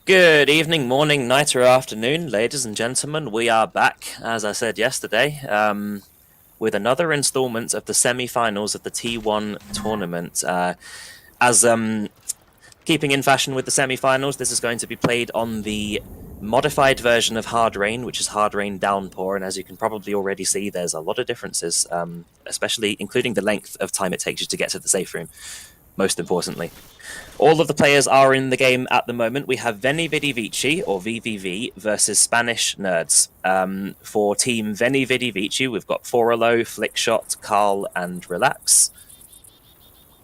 Good evening, morning, night, or afternoon, ladies and gentlemen. We are back, as I said yesterday, with another installment of the semi-finals of the T1 tournament. As keeping in fashion with the semi-finals, this is going to be played on the modified version of Hard Rain, which is Hard Rain Downpour, and as you can probably already see, there's a lot of differences, especially including the length of time it takes you to get to the safe room, most importantly. All of the players are in the game at the moment. We have Veni, Vidi, Vici, or VVV, versus Spanish Nerds. For Team Veni, Vidi, Vici, we've got Forolo, Flickshot, Carl, and Relax.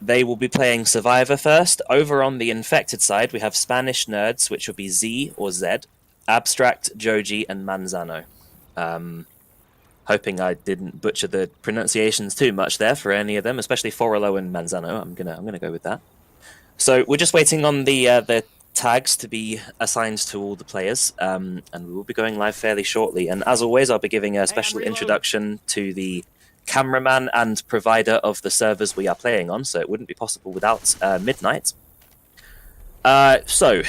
They will be playing Survivor first. Over on the Infected side, we have Spanish Nerds, which will be Z or Z, Abstract, Joji, and Manzano. Hoping I didn't butcher the pronunciations too much there for any of them, especially Forolo and Manzano. I'm gonna go with that. So we're just waiting on the tags to be assigned to all the players, and we will be going live fairly shortly. And as always, I'll be giving a special introduction to the cameraman and provider of the servers we are playing on, so it wouldn't be possible without Midnight. So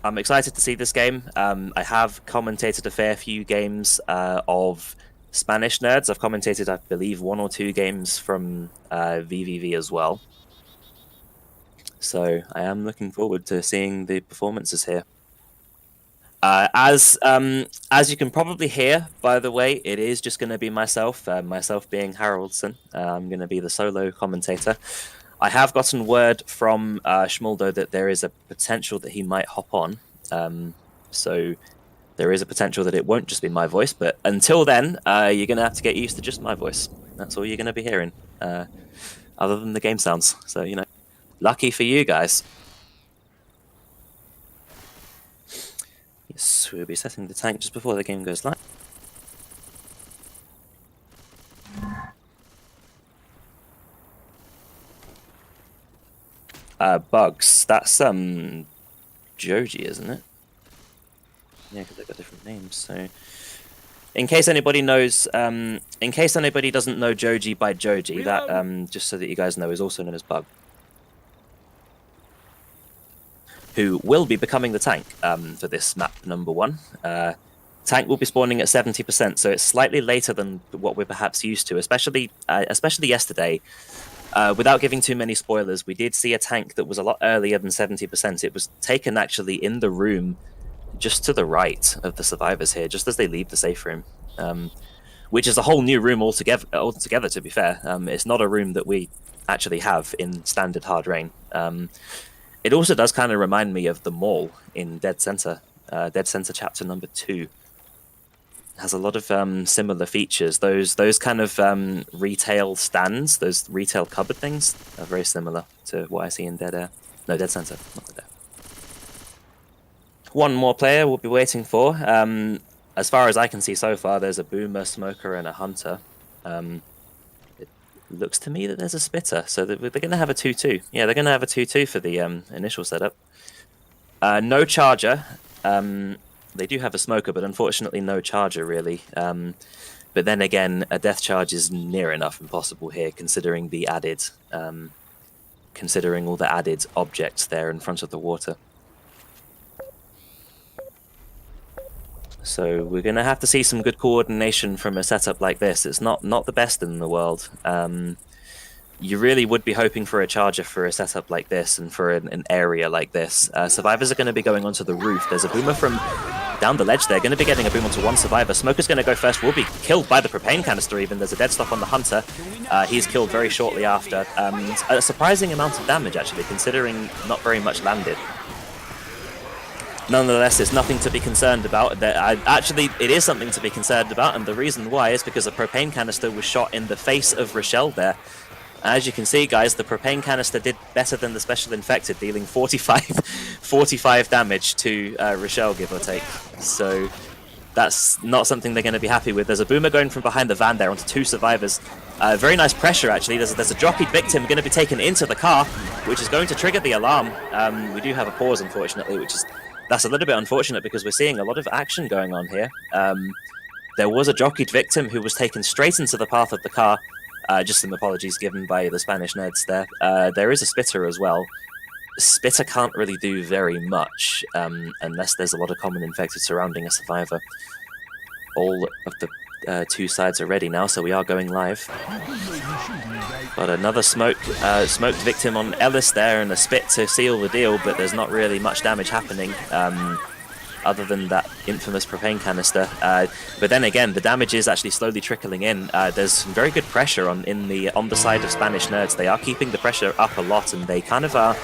I'm excited to see this game. I have commentated a fair few games of Spanish Nerds. I've commentated, I believe, 1 or 2 games from VVV as well. So I am looking forward to seeing the performances here. As you can probably hear, by the way, it is just going to be myself, myself being Haraldson. I'm going to be the solo commentator. I have gotten word from Schmuldo that there is a potential that he might hop on. So there is a potential that it won't just be my voice, but until then, you're going to have to get used to just my voice. That's all you're going to be hearing, other than the game sounds. So, you know. Lucky for you guys. Yes, we'll be setting the tank just before the game goes live. Bugs. That's Joji, isn't it? Yeah, because they've got different names. So, in case anybody knows, in case anybody doesn't know Joji by Joji, that just so that you guys know, is also known as Bug, who will be becoming the tank for this map number 1. Tank will be spawning at 70%, so it's slightly later than what we're perhaps used to, especially yesterday. Without giving too many spoilers, we did see a tank that was a lot earlier than 70%. It was taken actually in the room just to the right of the survivors here, just as they leave the safe room, which is a whole new room altogether, to be fair. It's not a room that we actually have in standard Hard Rain. It also does kind of remind me of the mall in Dead Center. Dead Center Chapter number 2. It has a lot of similar features. Those kind of retail stands, those retail cupboard things, are very similar to what I see in Dead Air. No, Dead Center, not Dead Air. One more player we'll be waiting for. As far as I can see so far, there's a Boomer, Smoker, and a Hunter. Looks to me that there's a Spitter, so they're going to have a 2-2. Yeah, they're going to have a 2-2 for the initial setup. No Charger. They do have a Smoker, but unfortunately no Charger, really. But then again, a Death Charge is near enough impossible here, considering the added, considering all the added objects there in front of the water. So we're going to have to see some good coordination from a setup like this. It's not the best in the world. You really would be hoping for a Charger for a setup like this and for an area like this. Survivors are going to be going onto the roof. There's a Boomer from down the ledge there. Going to be getting a boom onto one Survivor. Smoker's going to go first. Will be killed by the propane canister even. There's a dead stop on the Hunter. He's killed very shortly after. A surprising amount of damage, actually, considering not very much landed. Nonetheless, there's nothing to be concerned about. Actually, it is something to be concerned about, and the reason why is because a propane canister was shot in the face of Rochelle there. As you can see, guys, the propane canister did better than the Special Infected, dealing 45 damage to Rochelle, give or take. So that's not something they're going to be happy with. There's a Boomer going from behind the van there onto 2 survivors. Very nice pressure, actually. There's a jockeyed victim going to be taken into the car, which is going to trigger the alarm. We do have a pause, unfortunately, that's a little bit unfortunate because we're seeing a lot of action going on here. There was a jockeyed victim who was taken straight into the path of the car. Just some apologies given by the Spanish Nerds there. There is a Spitter as well. Spitter can't really do very much unless there's a lot of common infected surrounding a survivor. All of the 2 sides are ready now, so we are going live. Got another smoked victim on Ellis there, and a spit to seal the deal, but there's not really much damage happening other than that infamous propane canister. But then again, the damage is actually slowly trickling in. There's some very good pressure on the side of Spanish Nerds. They are keeping the pressure up a lot, and they kind of are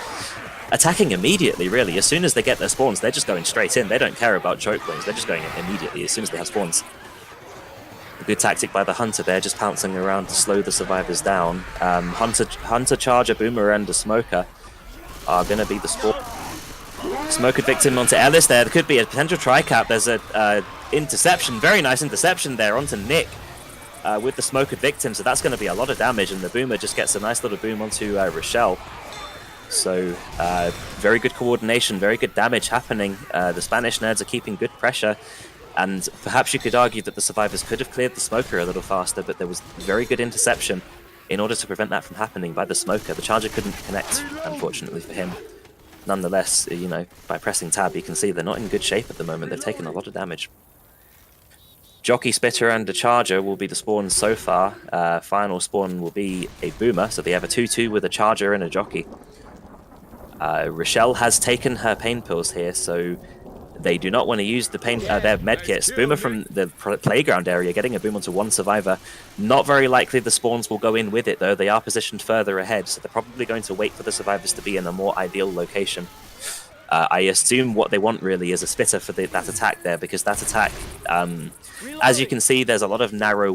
attacking immediately, really. As soon as they get their spawns, they're just going straight in. They don't care about choke points. They're just going in immediately as soon as they have spawns. A good tactic by the Hunter there, just pouncing around to slow the survivors down. Hunter, Charger, Boomer, and the Smoker are going to be the spawn. Smoker victim onto Ellis there. There could be a potential tri-cap. There's a interception, very nice interception there onto Nick with the Smoker victim. So that's going to be a lot of damage, and the Boomer just gets a nice little boom onto Rochelle. So very good coordination, very good damage happening. The Spanish Nerds are keeping good pressure. And perhaps you could argue that the survivors could have cleared the Smoker a little faster, but there was very good interception in order to prevent that from happening by the Smoker. The Charger couldn't connect, unfortunately for him. Nonetheless, you know, by pressing tab, you can see they're not in good shape at the moment. They've taken a lot of damage. Jockey, Spitter, and the Charger will be the spawns so far. Final spawn will be a Boomer, so they have a 2-2 with a Charger and a Jockey. Rochelle has taken her pain pills here, so they do not want to use their medkits. Boomer from the playground area getting a boom onto 1 survivor. Not very likely the spawns will go in with it, though. They are positioned further ahead, so they're probably going to wait for the survivors to be in a more ideal location. I assume what they want really is a Spitter for that attack there, because that attack, as you can see, there's a lot of narrow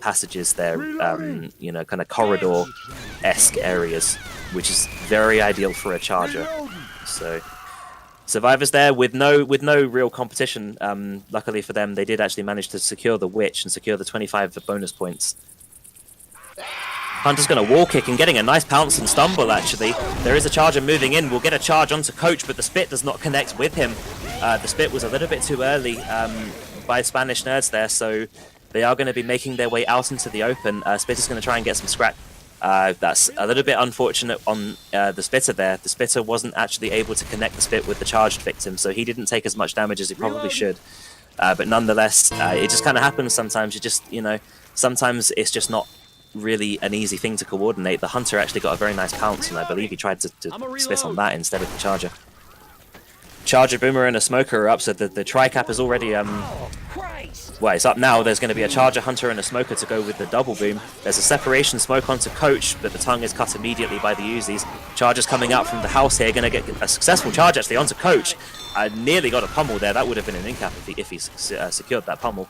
passages there, you know, kind of corridor-esque areas, which is very ideal for a Charger. So survivors there with no real competition. Luckily for them, they did actually manage to secure the Witch and secure the 25 bonus points. Hunter's going to wall kick and getting a nice pounce and stumble, actually. There is a Charger moving in. We'll get a charge onto Coach, but the Spit does not connect with him. The Spit was a little bit too early by Spanish Nerds there, so they are going to be making their way out into the open. Spit is going to try and get some scrap. That's a little bit unfortunate on the Spitter there. The Spitter wasn't actually able to connect the Spit with the charged victim, so he didn't take as much damage as he probably should. But nonetheless, it just kind of happens sometimes. Sometimes it's just not really an easy thing to coordinate. The Hunter actually got a very nice pounce, and I believe he tried to spit on that instead of the Charger. Charger, Boomer, and a Smoker are up, so the tri-cap is already well, it's up now. There's going to be a Charger, Hunter, and a Smoker to go with the double boom. There's a separation smoke onto Coach, but the tongue is cut immediately by the Uzis. Charger's coming out from the house here, going to get a successful charge actually onto Coach. Nearly got a pummel there. That would have been an incap if he secured that pummel.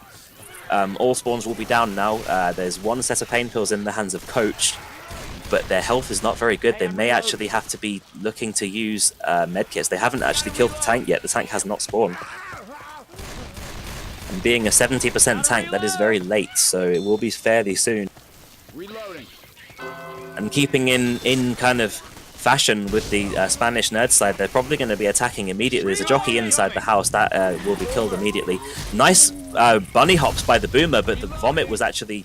All spawns will be down now. There's 1 set of pain pills in the hands of Coach, but their health is not very good. They may actually have to be looking to use medkits. They haven't actually killed the tank yet. The tank has not spawned. And being a 70% tank, that is very late, so it will be fairly soon. Reloading. And keeping in kind of fashion with the Spanish Nerd side, they're probably going to be attacking immediately. There's a Jockey inside the house that will be killed immediately. Nice bunny hops by the Boomer, but the vomit was actually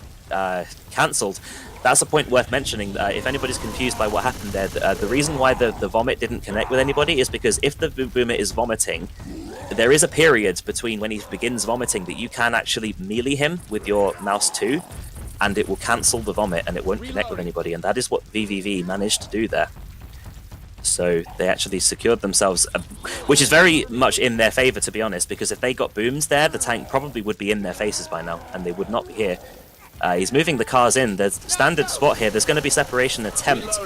cancelled. That's a point worth mentioning. If anybody's confused by what happened there, the reason why the vomit didn't connect with anybody is because if the Boomer is vomiting, there is a period between when he begins vomiting that you can actually melee him with your mouse 2, and it will cancel the vomit and it won't connect with anybody, and that is what VVV managed to do there. So they actually secured themselves, which is very much in their favor, to be honest, because if they got booms there, the tank probably would be in their faces by now, and they would not be here. He's moving the cars in. There's a standard spot here. There's going to be separation attempt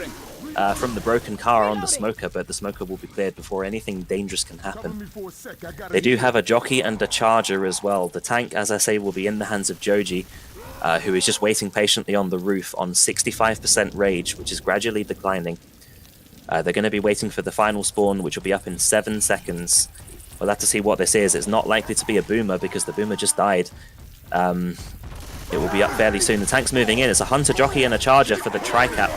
from the broken car on the Smoker, but the Smoker will be cleared before anything dangerous can happen. They do have a Jockey and a Charger as well. The tank, as I say, will be in the hands of Joji, who is just waiting patiently on the roof on 65% rage, which is gradually declining. They're going to be waiting for the final spawn, which will be up in 7 seconds. We'll have to see what this is. It's not likely to be a Boomer because the Boomer just died. It will be up fairly soon. The tank's moving in. It's a Hunter, Jockey, and a Charger for the tri-cap.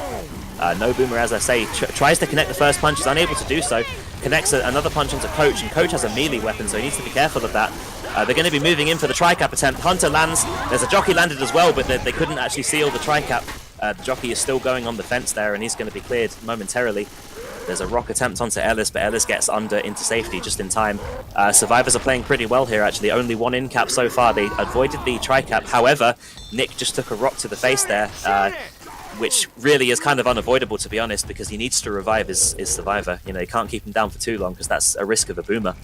No Boomer, as I say. Tries to connect the first punch. Is unable to do so. Connects another punch onto Coach, and Coach has a melee weapon, so he needs to be careful of that. They're going to be moving in for the tri-cap attempt. Hunter lands. There's a Jockey landed as well, but they couldn't actually seal the tri-cap. The Jockey is still going on the fence there, and he's going to be cleared momentarily. There's a rock attempt onto Ellis, but Ellis gets under into safety just in time. Survivors are playing pretty well here, actually. Only one in-cap so far. They avoided the tri-cap. However, Nick just took a rock to the face there, which really is kind of unavoidable, to be honest, because he needs to revive his survivor. You know, he can't keep him down for too long because that's a risk of a boomer.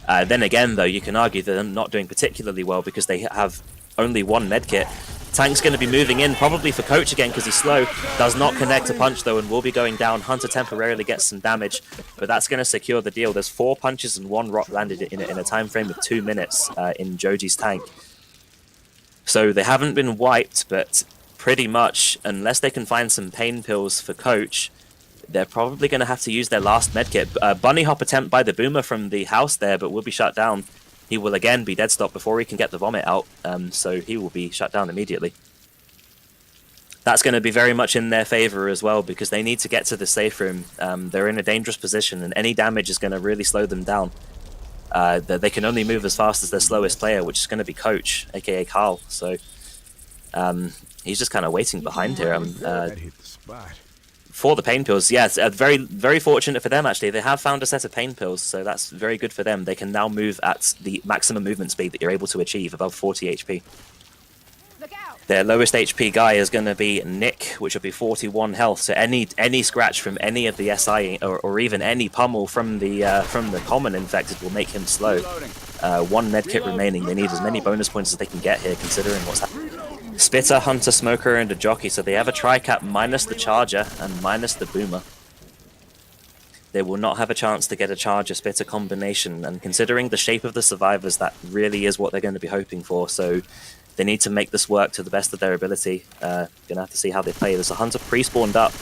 Then again, though, you can argue that they're not doing particularly well because they have only one medkit. Tank's going to be moving in, probably for Coach again because he's slow. Does not connect a punch, though, and will be going down. Hunter temporarily gets some damage, but that's going to secure the deal. There's 4 punches and 1 rock landed in a time frame of 2 minutes in Joji's tank. So they haven't been wiped, but pretty much, unless they can find some pain pills for Coach, they're probably going to have to use their last medkit. Bunny hop attempt by the boomer from the house there, but will be shut down. He will again be dead stop before he can get the vomit out, so he will be shut down immediately. That's going to be very much in their favor as well, because they need to get to the safe room. They're in a dangerous position, and any damage is going to really slow them down. They can only move as fast as their slowest player, which is going to be Coach, aka Carl. So he's just kind of waiting behind here. For the pain pills, yes, very, very fortunate for them, actually. They have found a set of pain pills, so that's very good for them. They can now move at the maximum movement speed that you're able to achieve, above 40 HP. Their lowest HP guy is going to be Nick, which will be 41 health, so any scratch from any of the SI, or even any pummel from the common infected will make him slow. 1 medkit remaining. They need as many bonus points as they can get here, considering what's happening. Spitter, Hunter, Smoker, and a Jockey, so they have a tri-cap minus the Charger and minus the Boomer. They will not have a chance to get a Charger-Spitter combination, and considering the shape of the survivors, that really is what they're going to be hoping for, so they need to make this work to the best of their ability. Gonna have to see how they play. There's a Hunter pre-spawned up,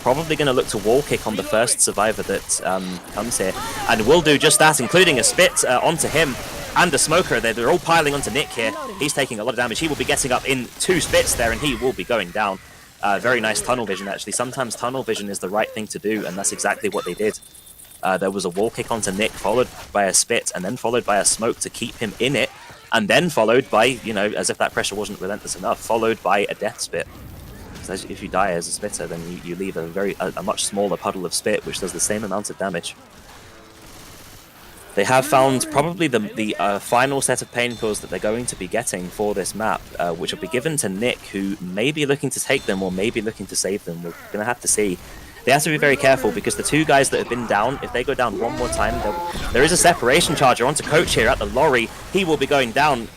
probably going to look to wall kick on the first survivor that comes here, and will do just that, including a Spit onto him. And a Smoker, they're all piling onto Nick here. He's taking a lot of damage. He will be getting up in 2 Spits there, and he will be going down. Very nice tunnel vision, actually. Sometimes tunnel vision is the right thing to do, and that's exactly what they did. There was a wall kick onto Nick, followed by a Spit, and then followed by a Smoke to keep him in it, and then followed by, you know, as if that pressure wasn't relentless enough, followed by a Death Spit. So if you die as a Spitter, then you leave a much smaller puddle of Spit, which does the same amount of damage. They have found probably the final set of pain pills that they're going to be getting for this map, which will be given to Nick, who may be looking to take them or may be looking to save them. We're going to have to see. They have to be very careful, because the 2 guys that have been down, if they go down one more time, there is a separation charger onto Coach here at the lorry. He will be going down,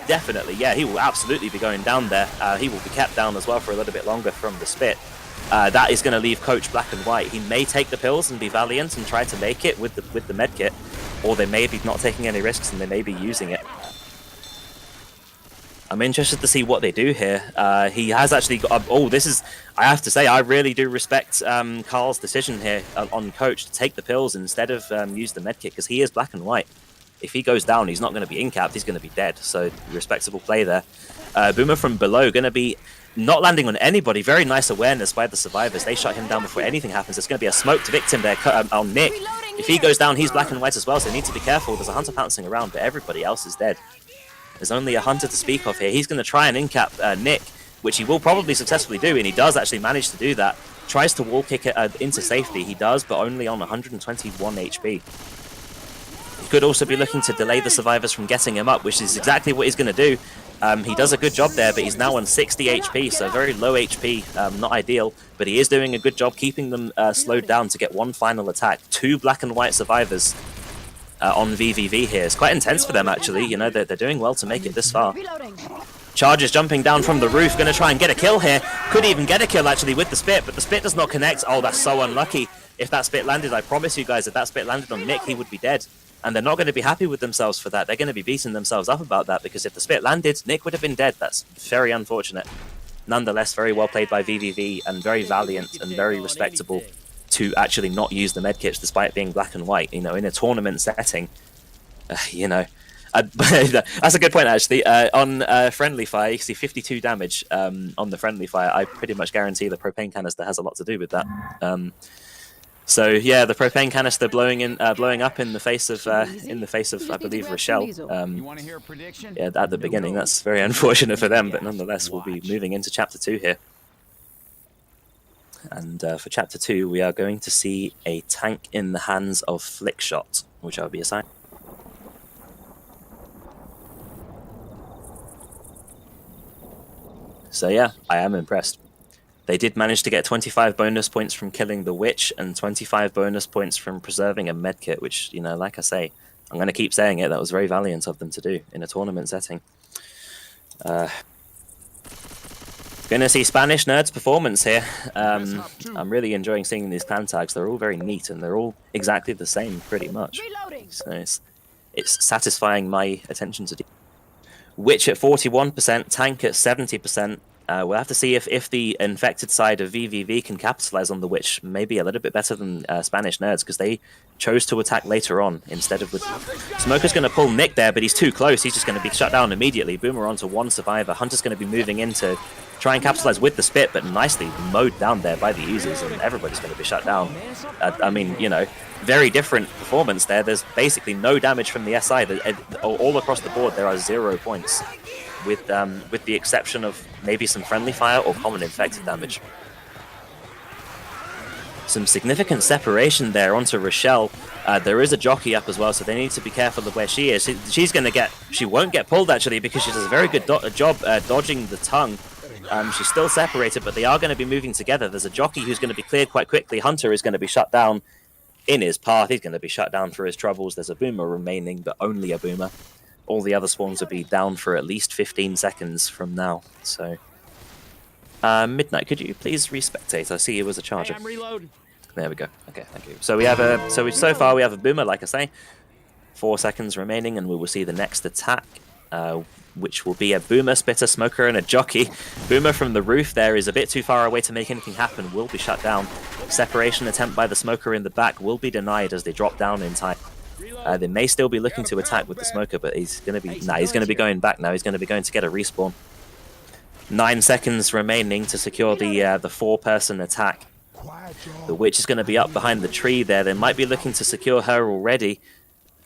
definitely. Yeah, he will absolutely be going down there. He will be kept down as well for a little bit longer from the Spit. That is going to leave Coach black and white. He may take the pills and be valiant and try to make it with the medkit, or they may be not taking any risks and they may be using it. I'm interested to see what they do here. He has actually got... I have to say, I really do respect Carl's decision here on Coach to take the pills instead of use the medkit, because he is black and white. If he goes down, he's not going to be in-capped, he's going to be dead. So, respectable play there. Boomer from below, going to be not landing on anybody. Very nice awareness by the survivors. They shut him down before anything happens. There's going to be a smoked victim there on Nick. If he goes down, he's black and white as well, so they need to be careful. There's a Hunter pouncing around, but everybody else is dead. There's only a Hunter to speak of here. He's going to try and in-cap Nick, which he will probably successfully do, and he does actually manage to do that. Tries to wall kick it into safety. He does, but only on 121 HP. He could also be looking to delay the survivors from getting him up, which is exactly what he's going to do. He does a good job there, but he's now on 60 HP, so very low HP, not ideal, but he is doing a good job keeping them slowed down to get one final attack. 2 black and white survivors on VVV here. It's quite intense for them, actually. You know, they're doing well to make it this far. Charges jumping down from the roof, going to try and get a kill here. Could even get a kill, actually, with the Spit, but the Spit does not connect. Oh, that's so unlucky. If that Spit landed, I promise you guys, if that Spit landed on Nick, he would be dead. And they're not going to be happy with themselves for that. They're going to be beating themselves up about that, because if the Spit landed, Nick would have been dead. That's very unfortunate. Nonetheless, very well played by VVV, and very valiant and very respectable to actually not use the medkits despite being black and white. You know, in a tournament setting, you know. That's a good point, actually. On friendly fire, you can see 52 damage on the friendly fire. I pretty much guarantee the propane canister has a lot to do with that. So yeah, the propane canister blowing up in the face of I believe Rochelle. Yeah, at the beginning. That's very unfortunate for them, but nonetheless, we'll be moving into chapter 2 here. And for Chapter 2, we are going to see a tank in the hands of Flickshot, which I'll be assigned. So yeah, I am impressed. They did manage to get 25 bonus points from killing the witch and 25 bonus points from preserving a medkit, which, you know, like I say, I'm going to keep saying it, that was very valiant of them to do in a tournament setting. Gonna see Spanish Nerd's performance here. I'm really enjoying seeing these clan tags. They're all very neat and they're all exactly the same, pretty much. So it's satisfying my attention to detail. Witch at 41%, tank at 70%. We'll have to see if the infected side of VVV can capitalize on the witch maybe a little bit better than Spanish Nerds, because they chose to attack later on instead of with... Smoker's going to pull Nick there, but he's too close. He's just going to be shut down immediately. Boomer onto one survivor. Hunter's going to be moving in to try and capitalize with the spit, but nicely mowed down there by the users, and everybody's going to be shut down. I mean, you know, very different performance there. There's basically no damage from the SI. All across the board, there are 0 points, with the exception of maybe some friendly fire or common infected damage. Some significant separation there onto Rochelle. There is a jockey up as well, so they need to be careful of where she is. She won't get pulled actually, because she does a very good job dodging the tongue. She's still separated, but they are going to be moving together. There's a jockey who's going to be cleared quite quickly. Hunter is going to be shut down in his path. He's going to be shut down for his troubles. There's a boomer remaining, but only a boomer. All the other spawns will be down for at least 15 seconds from now. So, Midnight, could you please respectate? I see you as a charger. There we go. Okay, thank you. So we have so far we have a boomer, like I say. 4 seconds remaining, and we will see the next attack, which will be a boomer, spitter, smoker, and a jockey. Boomer from the roof there is a bit too far away to make anything happen. Will be shut down. Separation attempt by the smoker in the back will be denied as they drop down in time. They may still be looking to attack with the smoker, but he's going to be going back now. He's going to be going to get a respawn. 9 seconds remaining to secure the 4-person attack. The witch is going to be up behind the tree there. They might be looking to secure her already,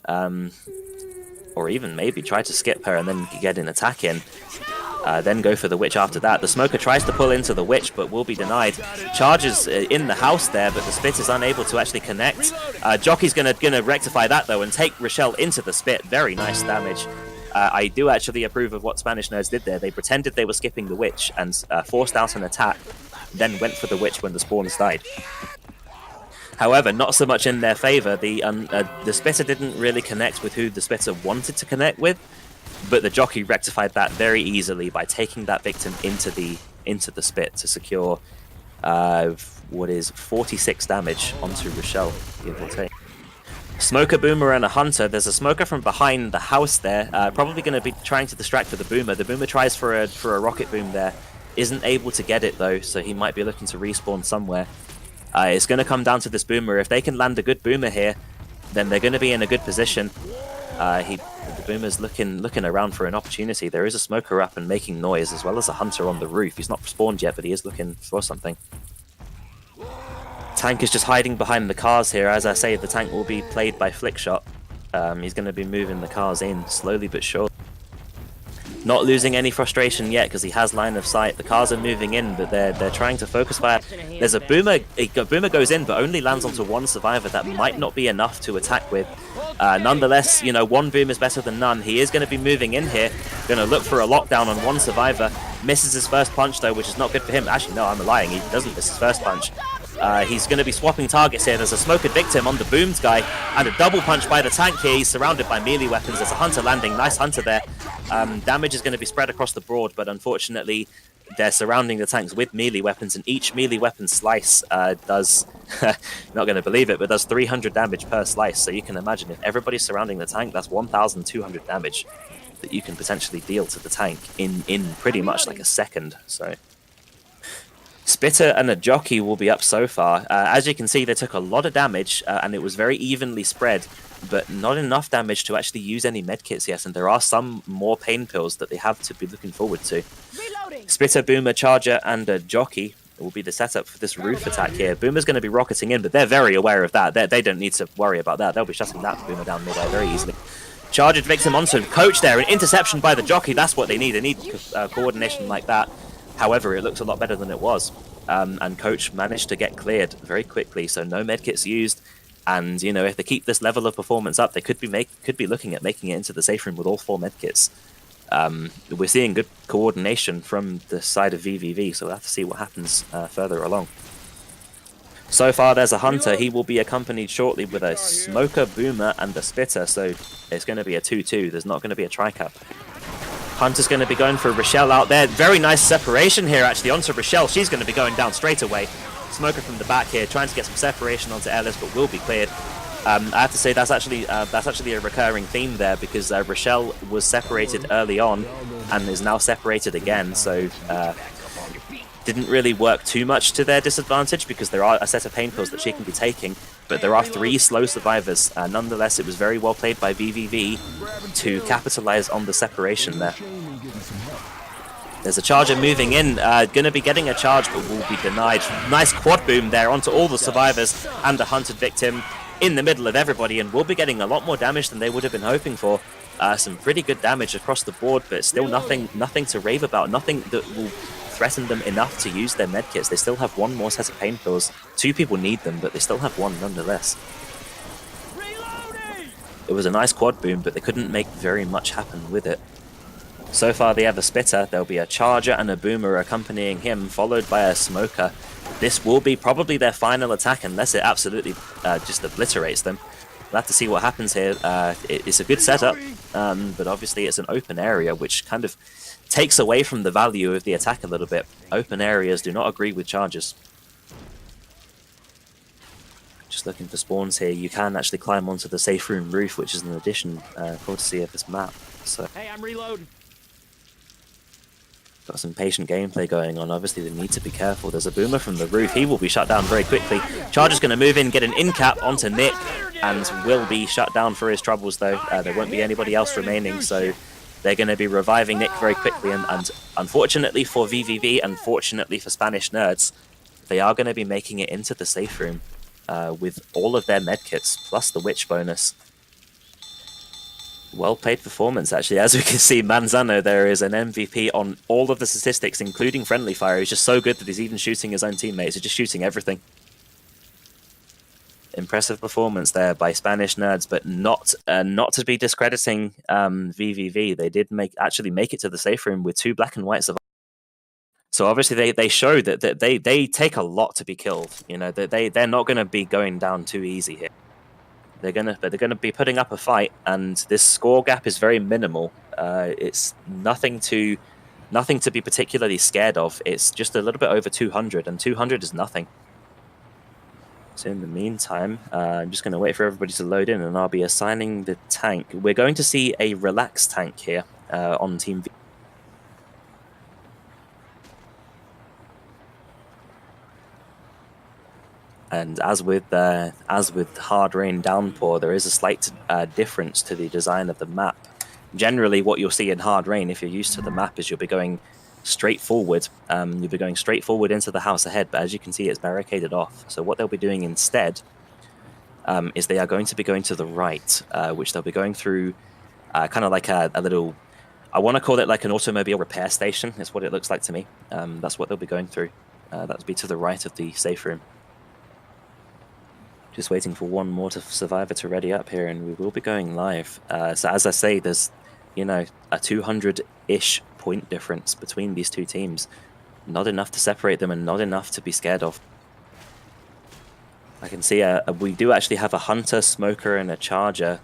or even maybe try to skip her and then get an attack in. Then go for the witch after that. The smoker tries to pull into the witch, but will be denied. Charges in the house there, but the spit is unable to actually connect. Jockey's gonna rectify that though and take Rochelle into the spit. Very nice damage. I do actually approve of what Spanish Nerds did there. They pretended they were skipping the witch and forced out an attack, then went for the witch when the spawns died. However, not so much in their favor. The spitter didn't really connect with who the spitter wanted to connect with, but the jockey rectified that very easily by taking that victim into the spit to secure what is 46 damage onto Rochelle, give or take. Smoker, boomer, and a hunter. There's a smoker from behind the house there, probably going to be trying to distract for the boomer. The boomer tries for a rocket boom there, isn't able to get it though, so he might be looking to respawn somewhere. It's going to come down to this boomer. If they can land a good boomer here, then they're going to be in a good position. The boomer's looking around for an opportunity. There is a smoker up and making noise, as well as a hunter on the roof. He's not spawned yet, but he is looking for something. Tank is just hiding behind the cars here. As I say, the tank will be played by Flickshot. He's going to be moving the cars in slowly but surely. Not losing any frustration yet because he has line of sight. The cars are moving in, but they're trying to focus fire. There's a boomer. A boomer goes in, but only lands onto one survivor. That might not be enough to attack with. Nonetheless, you know, one boom is better than none. He is going to be moving in here. Going to look for a lockdown on one survivor. Misses his first punch though, which is not good for him. Actually, no, I'm lying. He doesn't miss his first punch. He's going to be swapping targets here. There's a smoker victim on the booms guy, and a double punch by the tank here. He's surrounded by melee weapons. There's a hunter landing. Nice hunter there. Damage is going to be spread across the board, but unfortunately, they're surrounding the tanks with melee weapons, and each melee weapon slice does, you're not going to believe it, but does 300 damage per slice. So you can imagine if everybody's surrounding the tank, that's 1,200 damage that you can potentially deal to the tank in pretty much like a second. So Spitter and a jockey will be up so far. As you can see, they took a lot of damage, and it was very evenly spread, but not enough damage to actually use any medkits yet, and there are some more pain pills that they have to be looking forward to. Reloading. Spitter, boomer, charger, and a jockey will be the setup for this roof attack here. Boomer's going to be rocketing in, but they're very aware of that. They don't need to worry about that. They'll be shutting that boomer down mid-air very easily. Charged victim onto coach there, an interception by the jockey. That's what they need. They need coordination like that. However, it looks a lot better than it was. and Coach managed to get cleared very quickly, so no medkits used. And you know, if they keep this level of performance up, they could be looking at making it into the safe room with all 4 medkits. We're seeing good coordination from the side of VVV, so we'll have to see what happens further along. So far, there's a Hunter. He will be accompanied shortly with a Smoker, Boomer, and a Spitter, so it's going to be a 2-2. There's not going to be a tri-cap. Hunter's going to be going for Rochelle out there. Very nice separation here, actually, onto Rochelle. She's going to be going down straight away. Smoker from the back here, trying to get some separation onto Ellis, but will be cleared. I have to say that's actually a recurring theme there, because Rochelle was separated early on and is now separated again, so didn't really work too much to their disadvantage, because there are a set of pain pills that she can be taking, but there are 3 slow survivors. Nonetheless, it was very well played by VVV to capitalize on the separation there. There's a charger moving in, going to be getting a charge, but will be denied. Nice quad boom there onto all the survivors and a hunted victim in the middle of everybody, and will be getting a lot more damage than they would have been hoping for. Some pretty good damage across the board, but still nothing to rave about, nothing that will threaten them enough to use their medkits. They still have 1 more set of pain pills. 2 people need them, but they still have 1 nonetheless. It was a nice quad boom, but they couldn't make very much happen with it. So far they have a Spitter, there'll be a Charger and a Boomer accompanying him, followed by a Smoker. This will be probably their final attack, unless it absolutely just obliterates them. We'll have to see what happens here. It's a good setup, but obviously it's an open area, which kind of takes away from the value of the attack a little bit. Open areas do not agree with charges. Just looking for spawns here. You can actually climb onto the safe room roof, which is an addition courtesy of this map. So, hey, I'm reloading. Got some patient gameplay going on. Obviously, they need to be careful. There's a Boomer from the roof. He will be shut down very quickly. Charger's going to move in, get an in-cap onto Nick, and will be shut down for his troubles, though. There won't be anybody else remaining, so they're going to be reviving Nick very quickly. And unfortunately for VVV, and fortunately for Spanish Nerds, they are going to be making it into the safe room with all of their medkits, plus the Witch bonus. Well-played performance, actually. As we can see, Manzano there is an MVP on all of the statistics, including friendly fire. He's just so good that he's even shooting his own teammates. He's just shooting everything. Impressive performance there by Spanish Nerds, but not to be discrediting VVV. They did actually make it to the safe room with 2 black and white survivors. So obviously they show that they take a lot to be killed. You know, they're not going to be going down too easy here. They're gonna be putting up a fight, and this score gap is very minimal. It's nothing to be particularly scared of. It's just a little bit over 200, and 200 is nothing. So in the meantime, I'm just going to wait for everybody to load in, and I'll be assigning the tank. We're going to see a relaxed tank here on Team V. And as with Hard Rain Downpour, there is a slight difference to the design of the map. Generally, what you'll see in Hard Rain, if you're used to the map, is you'll be going straight forward. You'll be going straight forward into the house ahead, but as you can see, it's barricaded off. So what they'll be doing instead is they are going to be going to the right, which they'll be going through kind of like a little... I want to call it like an automobile repair station, is what it looks like to me. That's what they'll be going through. That'll be to the right of the safe room. Just waiting for 1 more survivor to ready up here, and we will be going live. So as I say, there's, you know, a 200-ish point difference between these 2 teams. Not enough to separate them, and not enough to be scared of. I can see we do actually have a Hunter, Smoker, and a Charger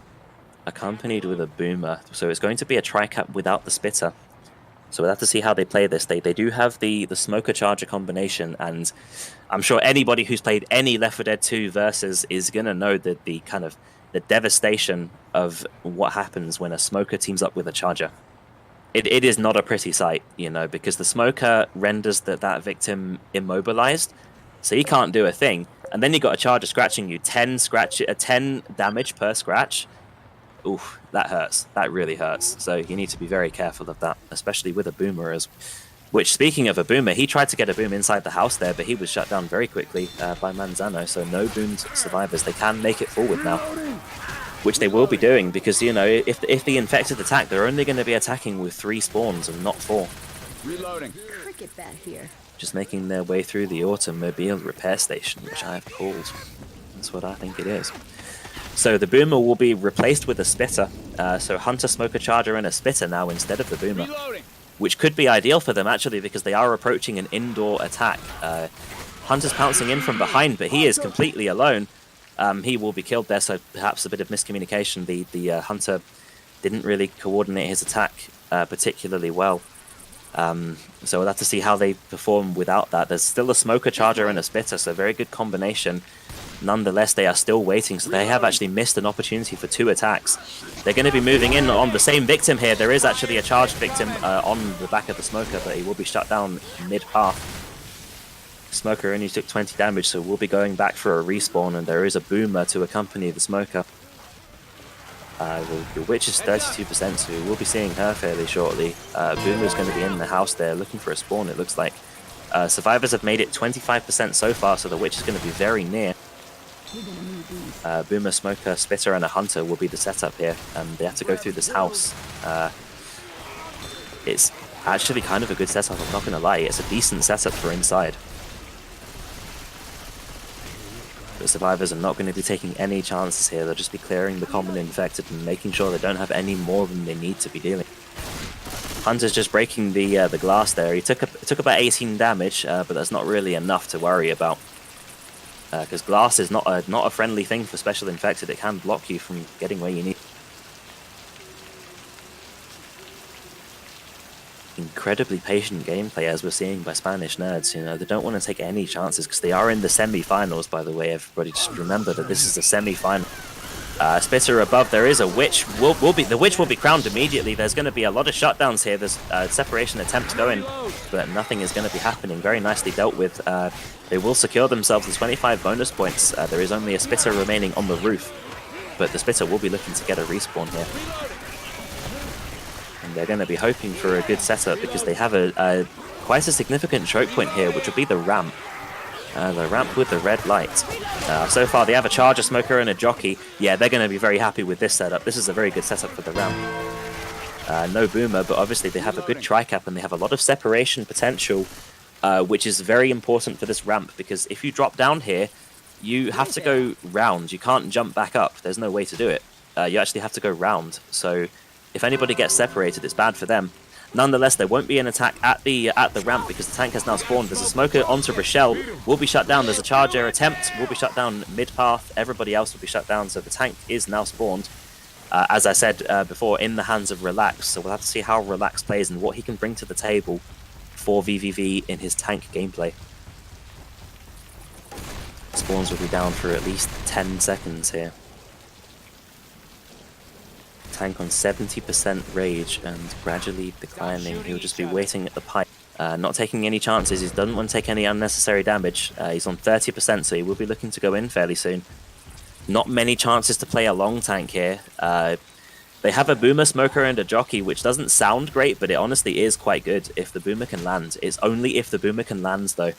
accompanied with a Boomer. So it's going to be a tri-cap without the Spitter. So we'll have to see how they play this. They do have the Smoker-Charger combination, and I'm sure anybody who's played any Left 4 Dead 2 versus is going to know that the devastation of what happens when a Smoker teams up with a Charger. It is not a pretty sight, you know, because the Smoker renders that victim immobilized, so he can't do a thing. And then you got a Charger scratching you, 10 damage per scratch. Oof, that hurts. That really hurts. So you need to be very careful of that, especially with a Boomer. Which, speaking of a Boomer, he tried to get a boom inside the house there, but he was shut down very quickly by Manzano. So no boomed survivors. They can make it forward now, which they will be doing, because, you know, if the infected attack, they're only going to be attacking with 3 spawns and not 4. Reloading. Cricket bat here. just making their way through the automobile repair station, which I have called. That's what I think it is. So the Boomer will be replaced with a Spitter. So Hunter, Smoker, Charger, and a Spitter now instead of the Boomer. Which could be ideal for them, actually, because they are approaching an indoor attack. Hunter's pouncing in from behind, but he is completely alone. He will be killed there, so perhaps a bit of miscommunication. The Hunter didn't really coordinate his attack particularly well. So we'll have to see how they perform without that. There's still a Smoker, Charger, and a Spitter, so very good combination. Nonetheless, they are still waiting, so they have actually missed an opportunity for 2 attacks. They're going to be moving in on the same victim here. There is actually a charged victim on the back of the Smoker, but he will be shut down mid-path. Smoker only took 20 damage, so we'll be going back for a respawn, and there is a Boomer to accompany the Smoker. The Witch is 32%, so we'll be seeing her fairly shortly. Boomer's going to be in the house there looking for a spawn, it looks like. Survivors have made it 25% so far, so the Witch is going to be very near. Boomer, Smoker, Spitter, and a Hunter will be the setup here. They have to go through this house. It's actually kind of a good setup, I'm not going to lie. It's a decent setup for inside. The Survivors are not going to be taking any chances here. They'll just be clearing the common infected and making sure they don't have any more than they need to be dealing. Hunter's just breaking the glass there. He took about 18 damage, but that's not really enough to worry about. Because glass is not a friendly thing for special infected. It can block you from getting where you need. Incredibly patient gameplay, as we're seeing by Spanish nerds. You know, they don't want to take any chances because they are in the semi-finals. By the way, everybody, just remember that this is the semi-final. Spitter above. There is a Witch. The Witch will be crowned immediately. There's going to be a lot of shutdowns here. There's separation attempts going, but nothing is going to be happening. Very nicely dealt with. They will secure themselves the 25 bonus points. There is only a Spitter remaining on the roof, but the Spitter will be looking to get a respawn here. And they're going to be hoping for a good setup because they have quite a significant choke point here, which will be the ramp. The ramp with the red light. So far, they have a Charger, Smoker, and a Jockey. Yeah, they're going to be very happy with this setup. This is a very good setup for the ramp. No Boomer, but obviously they have a good tri-cap and they have a lot of separation potential, which is very important for this ramp because if you drop down here, you have to go round. You can't jump back up. There's no way to do it. You actually have to go round. So if anybody gets separated, it's bad for them. Nonetheless, there won't be an attack at the ramp because the tank has now spawned. There's a Smoker onto Rochelle, will be shut down. There's a Charger attempt, will be shut down mid-path. Everybody else will be shut down, so the tank is now spawned. As I said before, in the hands of Relax, so we'll have to see how Relax plays and what he can bring to the table for VVV in his tank gameplay. Spawns will be down for at least 10 seconds here. Tank on 70% rage and gradually declining. He'll just be waiting at the pipe, not taking any chances. He doesn't want to take any unnecessary damage. He's on 30%, so he will be looking to go in fairly soon. Not many chances to play a long tank here. They have a Boomer, Smoker, and a Jockey, which doesn't sound great, but it honestly is quite good if the Boomer can land. It's only if the Boomer can land, though.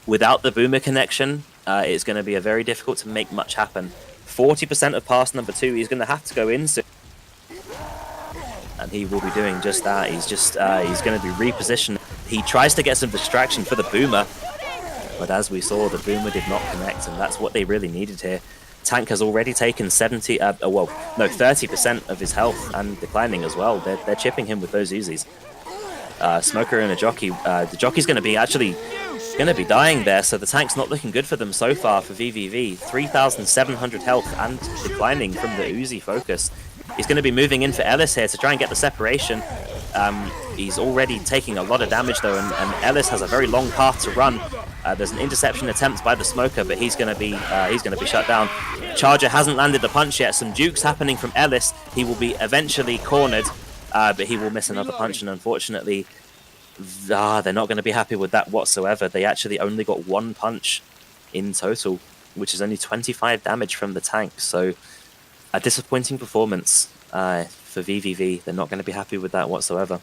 Without the Boomer connection, it's going to be very difficult to make much happen. 40% of pass number 2, he's going to have to go in soon. And he will be doing just that. He's going to be repositioned. He tries to get some distraction for the Boomer, but as we saw, the Boomer did not connect, and that's what they really needed here. Tank has already taken 30% of his health and declining as well. They're chipping him with those Uzis. Smoker and a Jockey. The Jockey's going to be dying there, so the tank's not looking good for them so far for VVV. 3,700 health and declining from the Uzi focus. He's going to be moving in for Ellis here to try and get the separation. He's already taking a lot of damage though, and Ellis has a very long path to run. There's an interception attempt by the Smoker, but he's going to be shut down. Charger hasn't landed the punch yet. Some jukes happening from Ellis. He will be eventually cornered, but he will miss another punch, and unfortunately, they're not going to be happy with that whatsoever. They actually only got 1 punch in total, which is only 25 damage from the tank. So a disappointing performance for VVV. They're not going to be happy with that whatsoever.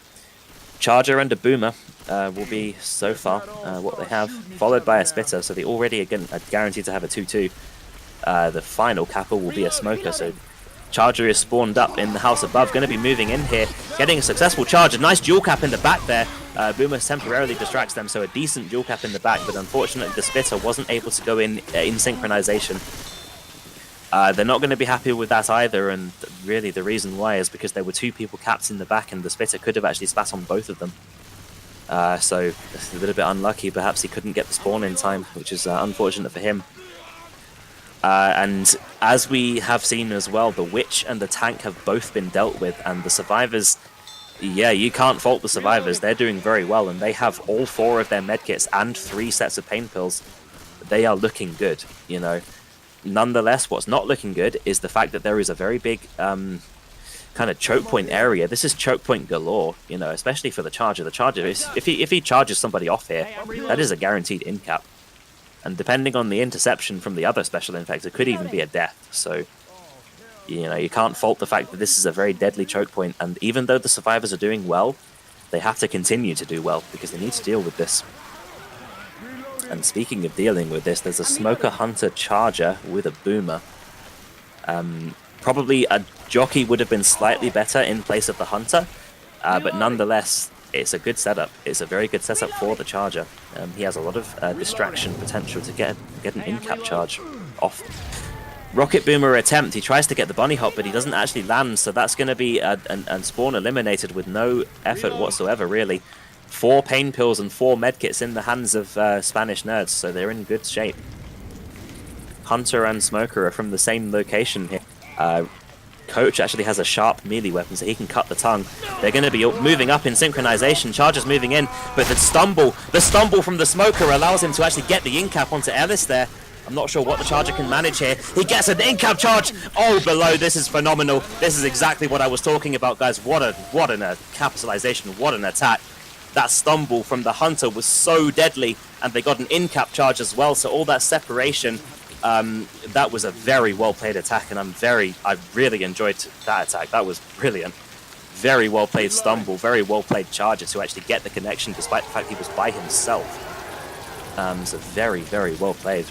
Charger and a Boomer will be so far what they have, followed by a Spitter. So they already are guaranteed to have a 2-2. The final capper will be a Smoker. So Charger is spawned up in the house above, going to be moving in here, getting a successful charge. A nice dual cap in the back there. Boomer temporarily distracts them, so a decent dual cap in the back, but unfortunately the Spitter wasn't able to go in synchronization. They're not going to be happy with that either, and really the reason why is because there were 2 people capped in the back, and the Spitter could have actually spat on both of them. So a little bit unlucky. Perhaps he couldn't get the spawn in time, which is unfortunate for him. And as we have seen as well, the Witch and the tank have both been dealt with, and the survivors, yeah, you can't fault the survivors. They're doing very well, and they have all 4 of their medkits and 3 sets of pain pills. They are looking good, you know. Nonetheless, what's not looking good is the fact that there is a very big kind of choke point area. This is choke point galore, you know, especially for the Charger. The Charger, if he charges somebody off here, that is a guaranteed in cap. And depending on the interception from the other special infector, it could even be a death. So, you know, you can't fault the fact that this is a very deadly choke point. And even though the survivors are doing well, they have to continue to do well because they need to deal with this. And speaking of dealing with this, there's a Smoker Hunter Charger with a Boomer. Probably a Jockey would have been slightly better in place of the Hunter, but nonetheless, it's a good setup. It's a very good setup for the Charger. He has a lot of distraction potential to get an in-cap charge off. Rocket Boomer attempt, he tries to get the bunny hop, but he doesn't actually land, so that's going to be and spawn eliminated with no effort whatsoever, really. 4 pain pills and 4 medkits in the hands of Spanish nerds, so they're in good shape. Hunter and Smoker are from the same location here. Coach actually has a sharp melee weapon, so he can cut the tongue. They're going to be moving up in synchronization. Charger's moving in, but the stumble from the Smoker allows him to actually get the in-cap onto Ellis there. I'm not sure what the Charger can manage here. He gets an in-cap charge. Oh, below. This is phenomenal. This is exactly what I was talking about, guys. What an capitalization. What an attack. That stumble from the Hunter was so deadly, and they got an in-cap charge as well, so all that separation, that was a very well-played attack, and I really enjoyed that attack. That was brilliant. Very well-played stumble, very well-played Charger to actually get the connection, despite the fact he was by himself. So very, very well-played.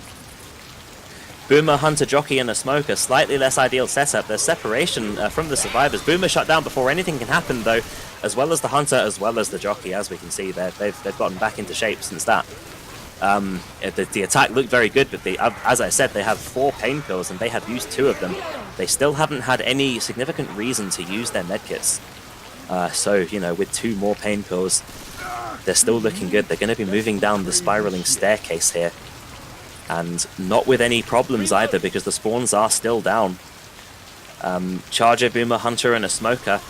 Boomer, Hunter, Jockey, and a Smoker, slightly less ideal setup. There's separation from the survivors. Boomer shut down before anything can happen, though, as well as the Hunter, as well as the Jockey, as we can see. They've gotten back into shape since that. The attack looked very good, but as I said, they have 4 pain pills, and they have used 2 of them. They still haven't had any significant reason to use their medkits. So, you know, with 2 more pain pills, they're still looking good. They're going to be moving down the spiraling staircase here. And not with any problems either, because the spawns are still down. Charger, Boomer, Hunter, and a Smoker.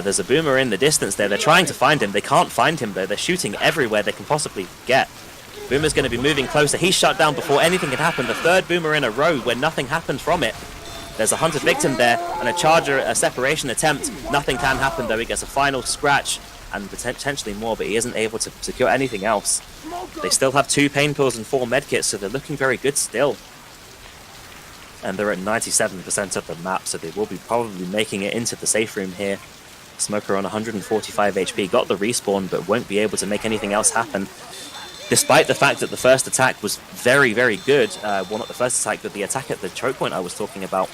There's a Boomer in the distance there. They're trying to find him. They can't find him, though. They're shooting everywhere they can possibly get. Boomer's going to be moving closer. He's shut down before anything can happen. The 3rd Boomer in a row where nothing happened from it. There's a Hunter victim there, and a Charger, a separation attempt. Nothing can happen, though. He gets a final scratch, and potentially more, but he isn't able to secure anything else. They still have 2 pain pills and 4 medkits, so they're looking very good still. And they're at 97% of the map, so they will be probably making it into the safe room here. Smoker on 145 HP, got the respawn, but won't be able to make anything else happen. Despite the fact that the first attack was very, very good. Well, not the first attack, but the attack at the choke point I was talking about.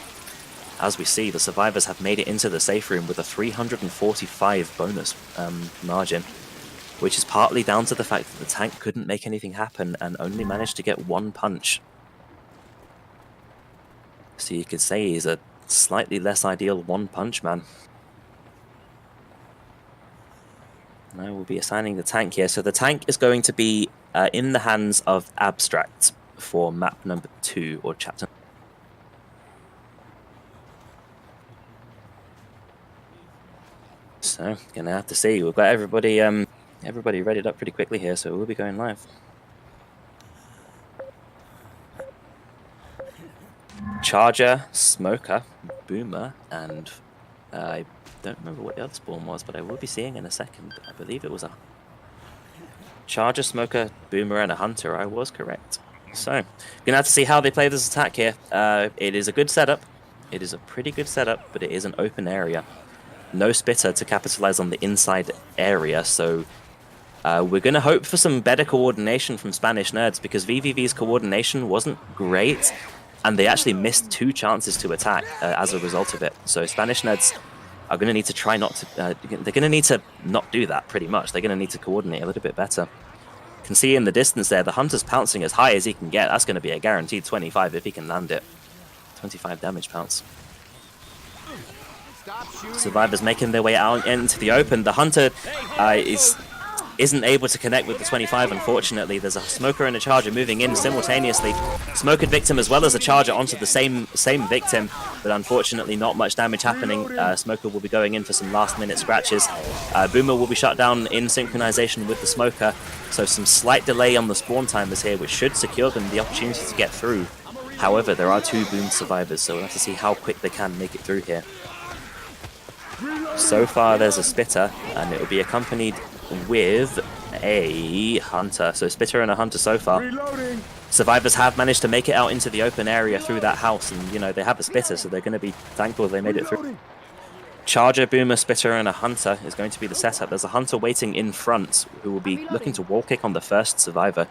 As we see, the survivors have made it into the safe room with a 345 bonus margin, which is partly down to the fact that the tank couldn't make anything happen and only managed to get 1 punch. So you could say he's a slightly less ideal 1-punch man. Now we'll be assigning the tank here. So the tank is going to be in the hands of Abstract for map number 2 or chapter. So gonna have to see. We've got everybody readied up pretty quickly here, so we'll be going live. Charger, Smoker, Boomer, and I don't remember what the other spawn was, but I will be seeing in a second. I believe it was a Charger, Smoker, Boomer, and a Hunter. I was correct. So, gonna have to see how they play this attack here. It is a good setup. It is a pretty good setup, but it is an open area. No Spitter to capitalize on the inside area, so we're going to hope for some better coordination from Spanish nerds, because VVV's coordination wasn't great, and they actually missed 2 chances to attack as a result of it. So Spanish Neds are going to need to try not to... they're going to need to not do that, pretty much. They're going to need to coordinate a little bit better. You can see in the distance there, the Hunter's pouncing as high as he can get. That's going to be a guaranteed 25 if he can land it. 25 damage pounce. Survivors making their way out into the open. The Hunter isn't able to connect with the 25, unfortunately. There's a Smoker and a Charger moving in simultaneously. Smoker victim as well as a Charger onto the same victim, but unfortunately not much damage happening. Smoker will be going in for some last-minute scratches. Boomer will be shut down in synchronization with the Smoker, so some slight delay on the spawn timers here, which should secure them the opportunity to get through. However, there are 2 Boom survivors, so we'll have to see how quick they can make it through here. So far, there's a Spitter, and it will be accompanied with a Hunter. So Spitter and a Hunter so far. Reloading. Survivors have managed to make it out into the open area through that house, and you know they have a Spitter, so they're going to be thankful they made it through. Charger, Boomer, Spitter, and a Hunter is going to be the setup. There's a Hunter waiting in front who will be looking to wall kick on the first survivor,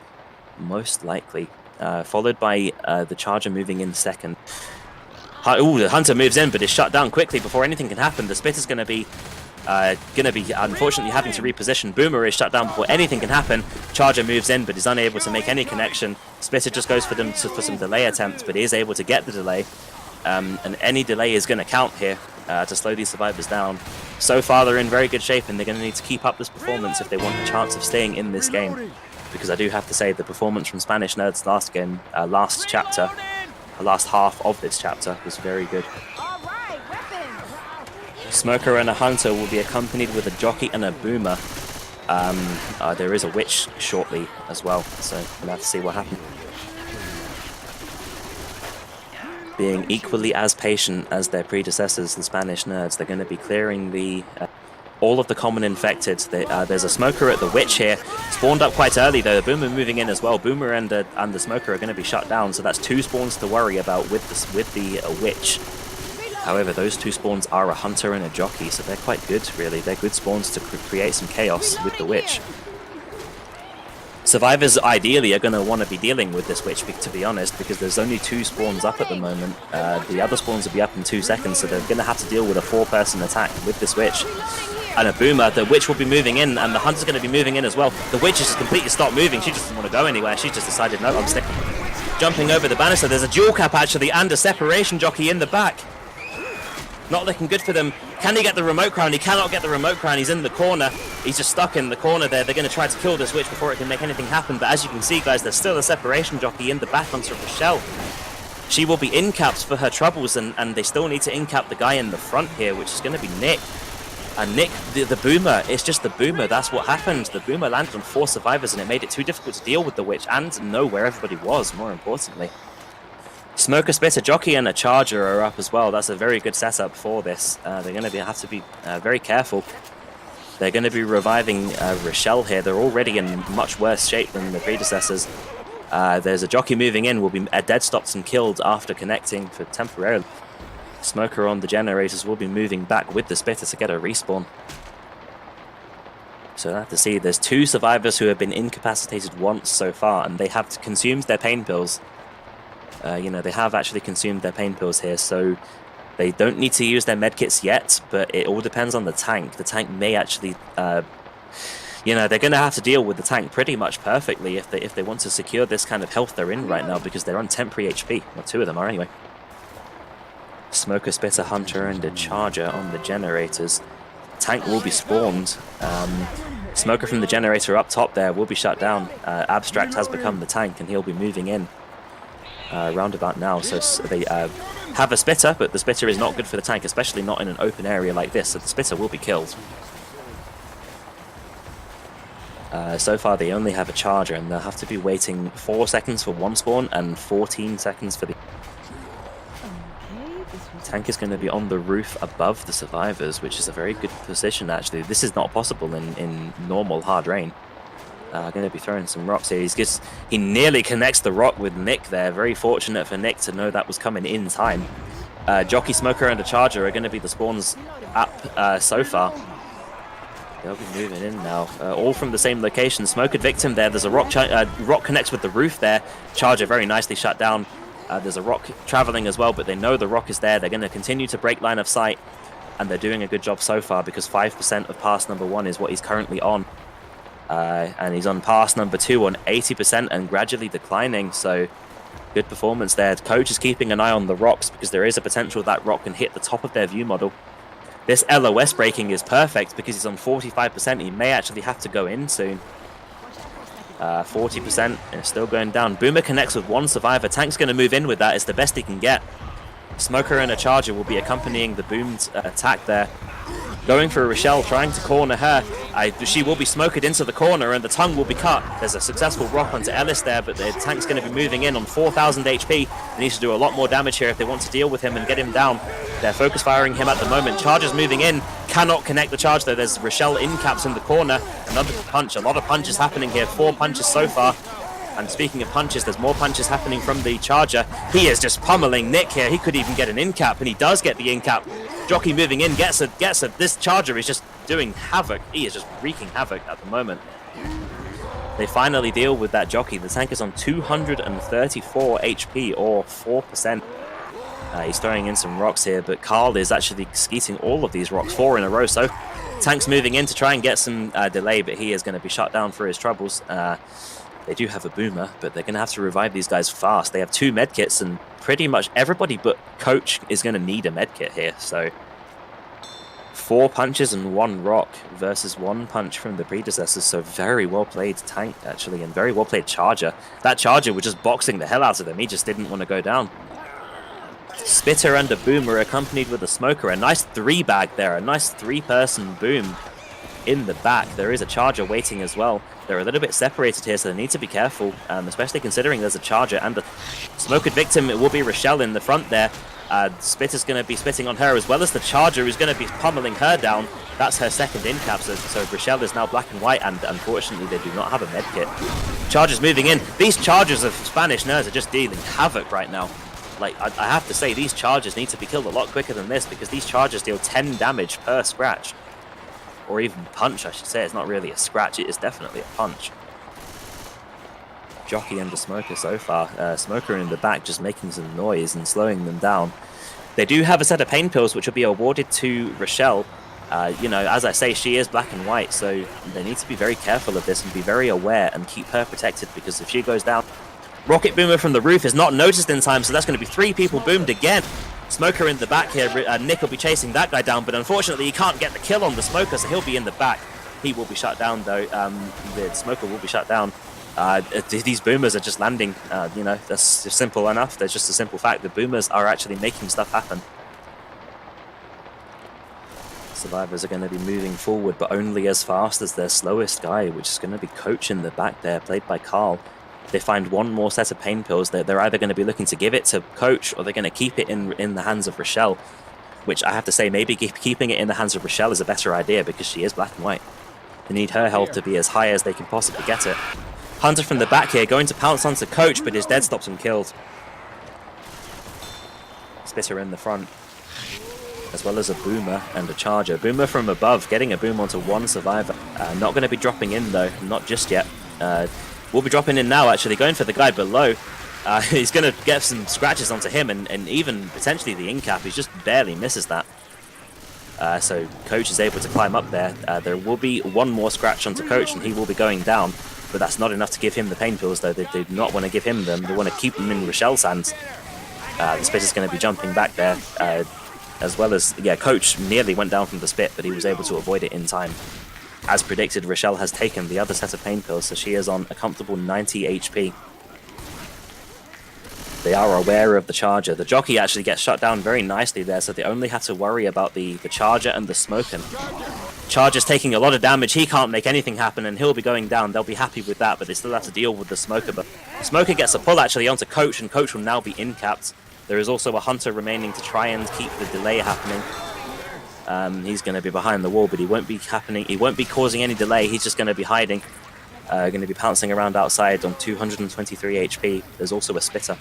most likely, followed by the Charger moving in second. Ooh, the Hunter moves in, but is shut down quickly before anything can happen. The Spitter's going to be unfortunately having to reposition. Boomer is shut down before anything can happen. Charger moves in, but is unable to make any connection. Spitter just goes for some delay attempts, but is able to get the delay. And any delay is going to count here to slow these survivors down. So far, they're in very good shape, and they're going to need to keep up this performance if they want a chance of staying in this game. Because I do have to say, the performance from Spanish Nerds last game, last chapter, the last half of this chapter was very good. Smoker and a Hunter will be accompanied with a Jockey and a Boomer. There is a Witch shortly as well, so we'll have to see what happens. Being equally as patient as their predecessors, the Spanish Nerds, they're going to be clearing the all of the common infected. There's a Smoker at the Witch here, spawned up quite early though. The Boomer moving in as well. Boomer and the Smoker are going to be shut down, so that's 2 spawns to worry about with the Witch. However, those 2 spawns are a Hunter and a Jockey, so they're quite good, really. They're good spawns to create some chaos with the Witch. Survivors, ideally, are going to want to be dealing with this Witch, to be honest, because there's only 2 spawns up at the moment. The other spawns will be up in 2 seconds, so they're going to have to deal with a 4-person attack with this Witch. And a Boomer, the Witch will be moving in, and the Hunter's going to be moving in as well. The Witch has just completely stopped moving. She just doesn't want to go anywhere. She just decided, no, I'm sticking. Jumping over the banister, there's a dual cap, actually, and a separation jockey in the back. Not looking good for them. Can he get the remote crown? He cannot get the remote crown. He's in the corner. He's just stuck in the corner there. They're going to try to kill this Witch before it can make anything happen. But as you can see, guys, there's still a separation jockey in the back onto Rochelle. She will be in-capped for her troubles, and they still need to in-cap the guy in the front here, which is going to be Nick. And Nick, the Boomer, it's just the Boomer. That's what happened. The Boomer landed on 4 survivors, and it made it too difficult to deal with the Witch and know where everybody was, more importantly. Smoker, Spitter, Jockey, and a Charger are up as well. That's a very good setup for this. They're going to have to be very careful. They're going to be reviving Rochelle here. They're already in much worse shape than the predecessors. There's a Jockey moving in, will be dead stopped and killed after connecting for temporarily. Smoker on the generators will be moving back with the Spitter to get a respawn. So I have to see, there's 2 survivors who have been incapacitated once so far, and they have consumed their pain pills. You know, they have actually consumed their pain pills here, so they don't need to use their medkits yet, but it all depends on the tank. The tank may actually, you know, they're going to have to deal with the tank pretty much perfectly if they want to secure this kind of health they're in right now, because they're on temporary HP. Well, 2 of them are anyway. Smoker, Spitter, Hunter, and a Charger on the generators. Tank will be spawned. Smoker from the generator up top there will be shut down. Abstract has become the tank, and he'll be moving in. Roundabout now, so they have a Spitter, but the Spitter is not good for the tank, especially not in an open area like this, so the Spitter will be killed. So far they only have a Charger, and they'll have to be waiting 4 seconds for 1 spawn and 14 seconds for the tank. Is going to be on the roof above the survivors, which is a very good position actually. This is not possible in normal hard rain. Going to be throwing some rocks here. He nearly connects the rock with Nick there. Very fortunate for Nick to know that was coming in time. Jockey, Smoker, and a Charger are going to be the spawns up so far. They'll be moving in now. All from the same location. Smoker victim there. There's a rock connects with the roof there. Charger very nicely shut down. There's a rock traveling as well, but they know the rock is there. They're going to continue to break line of sight, and they're doing a good job so far because 5% of pass number 1 is what he's currently on. And he's on pass number 2 on 80% and gradually declining, so good performance there. Coach is keeping an eye on the rocks because there is a potential that rock can hit the top of their view model. This LOS braking is perfect because he's on 45%. He may actually have to go in soon. 40% is still going down. Boomer connects with 1 survivor. Tank's going to move in with that. It's the best he can get. Smoker and a Charger will be accompanying the Boom's attack there. Going for Rochelle, trying to corner her. She will be smoked into the corner and the tongue will be cut. There's a successful rock onto Ellis there, but the tank's going to be moving in on 4,000 HP. They need to do a lot more damage here if they want to deal with him and get him down. They're focus firing him at the moment. Charger's moving in. Cannot connect the charge though. There's Rochelle in caps in the corner. Another punch. A lot of punches happening here. 4 punches so far. And speaking of punches, there's more punches happening from the Charger. He is just pummeling Nick here. He could even get an in-cap, and he does get the in-cap. Jockey moving in, gets a. This Charger is just doing havoc. He is just wreaking havoc at the moment. They finally deal with that Jockey. The tank is on 234 HP, or 4%. He's throwing in some rocks here, but Carl is actually skeeting all of these rocks, 4 in a row. So Tank's moving in to try and get some delay, but he is going to be shut down for his troubles. They do have a Boomer, but they're going to have to revive these guys fast. They have 2 medkits, and pretty much everybody but Coach is going to need a medkit here. So 4 punches and 1 rock versus 1 punch from the predecessors. So very well played Tank, actually, and very well played Charger. That Charger was just boxing the hell out of them. He just didn't want to go down. Spitter and a Boomer accompanied with a Smoker. A nice 3-bag there, a nice 3-person Boom in the back. There is a Charger waiting as well. They're a little bit separated here, so they need to be careful, especially considering there's a Charger and a Smokered victim. It will be Rochelle in the front there. Spitter's going to be spitting on her as well as the Charger, who's going to be pummeling her down. That's her second in-cap, so Rochelle is now black and white, and unfortunately they do not have a medkit. Charger's moving in. These Chargers of Spanish Nerds are just dealing havoc right now. Like, I have to say, these Chargers need to be killed a lot quicker than this, because these Chargers deal 10 damage per scratch. Or even punch, I should say. It's not really a scratch, it is definitely a punch. Jockey and the Smoker so far. Smoker in the back just making some noise and slowing them down. They do have a set of pain pills which will be awarded to Rochelle. You know, as I say, she is black and white, so they need to be very careful of this and be very aware and keep her protected, because if she goes down... Rocket Boomer from the roof is not noticed in time, so that's going to be 3 people boomed again. Smoker in the back here. Nick will be chasing that guy down, but unfortunately he can't get the kill on the Smoker, so he'll be in the back. He will be shut down though. The Smoker will be shut down. These Boomers are just landing. You know, that's simple enough. There's just a simple fact. The Boomers are actually making stuff happen. Survivors are going to be moving forward, but only as fast as their slowest guy, which is going to be Coach in the back there, played by Carl. They find 1 more set of pain pills. They're either going to be looking to give it to Coach, or they're going to keep it in the hands of Rochelle, which I have to say, maybe keeping it in the hands of Rochelle is a better idea, because she is black and white. They need her health to be as high as they can possibly get it. Hunter from the back here, going to pounce onto Coach, but his dead stops him killed. Spitter in the front, as well as a Boomer and a Charger. Boomer from above, getting a boom onto 1 survivor. Not going to be dropping in though, not just yet. Will be dropping in now, actually, going for the guy below. He's going to get some scratches onto him, and even potentially the in-cap. He just barely misses that. So Coach is able to climb up there. There will be 1 more scratch onto Coach, and he will be going down. But that's not enough to give him the pain pills, though. They do not want to give him them. They want to keep them in Rochelle's hands. The spit is going to be jumping back there. As well as, yeah, Coach nearly went down from the spit, but he was able to avoid it in time. As predicted, Rochelle has taken the other set of pain pills, so she is on a comfortable 90 HP. They are aware of the Charger. The Jockey actually gets shut down very nicely there, so they only have to worry about the Charger and the Smoker. Charger's taking a lot of damage. He can't make anything happen, and he'll be going down. They'll be happy with that, but they still have to deal with the Smoker. But Smoker gets a pull actually onto Coach, and Coach will now be in-capped. There is also a Hunter remaining to try and keep the delay happening. He's going to be behind the wall, but he won't be happening. He won't be causing any delay. He's just going to be hiding. Going to be pouncing around outside on 223 HP. There's also a Spitter.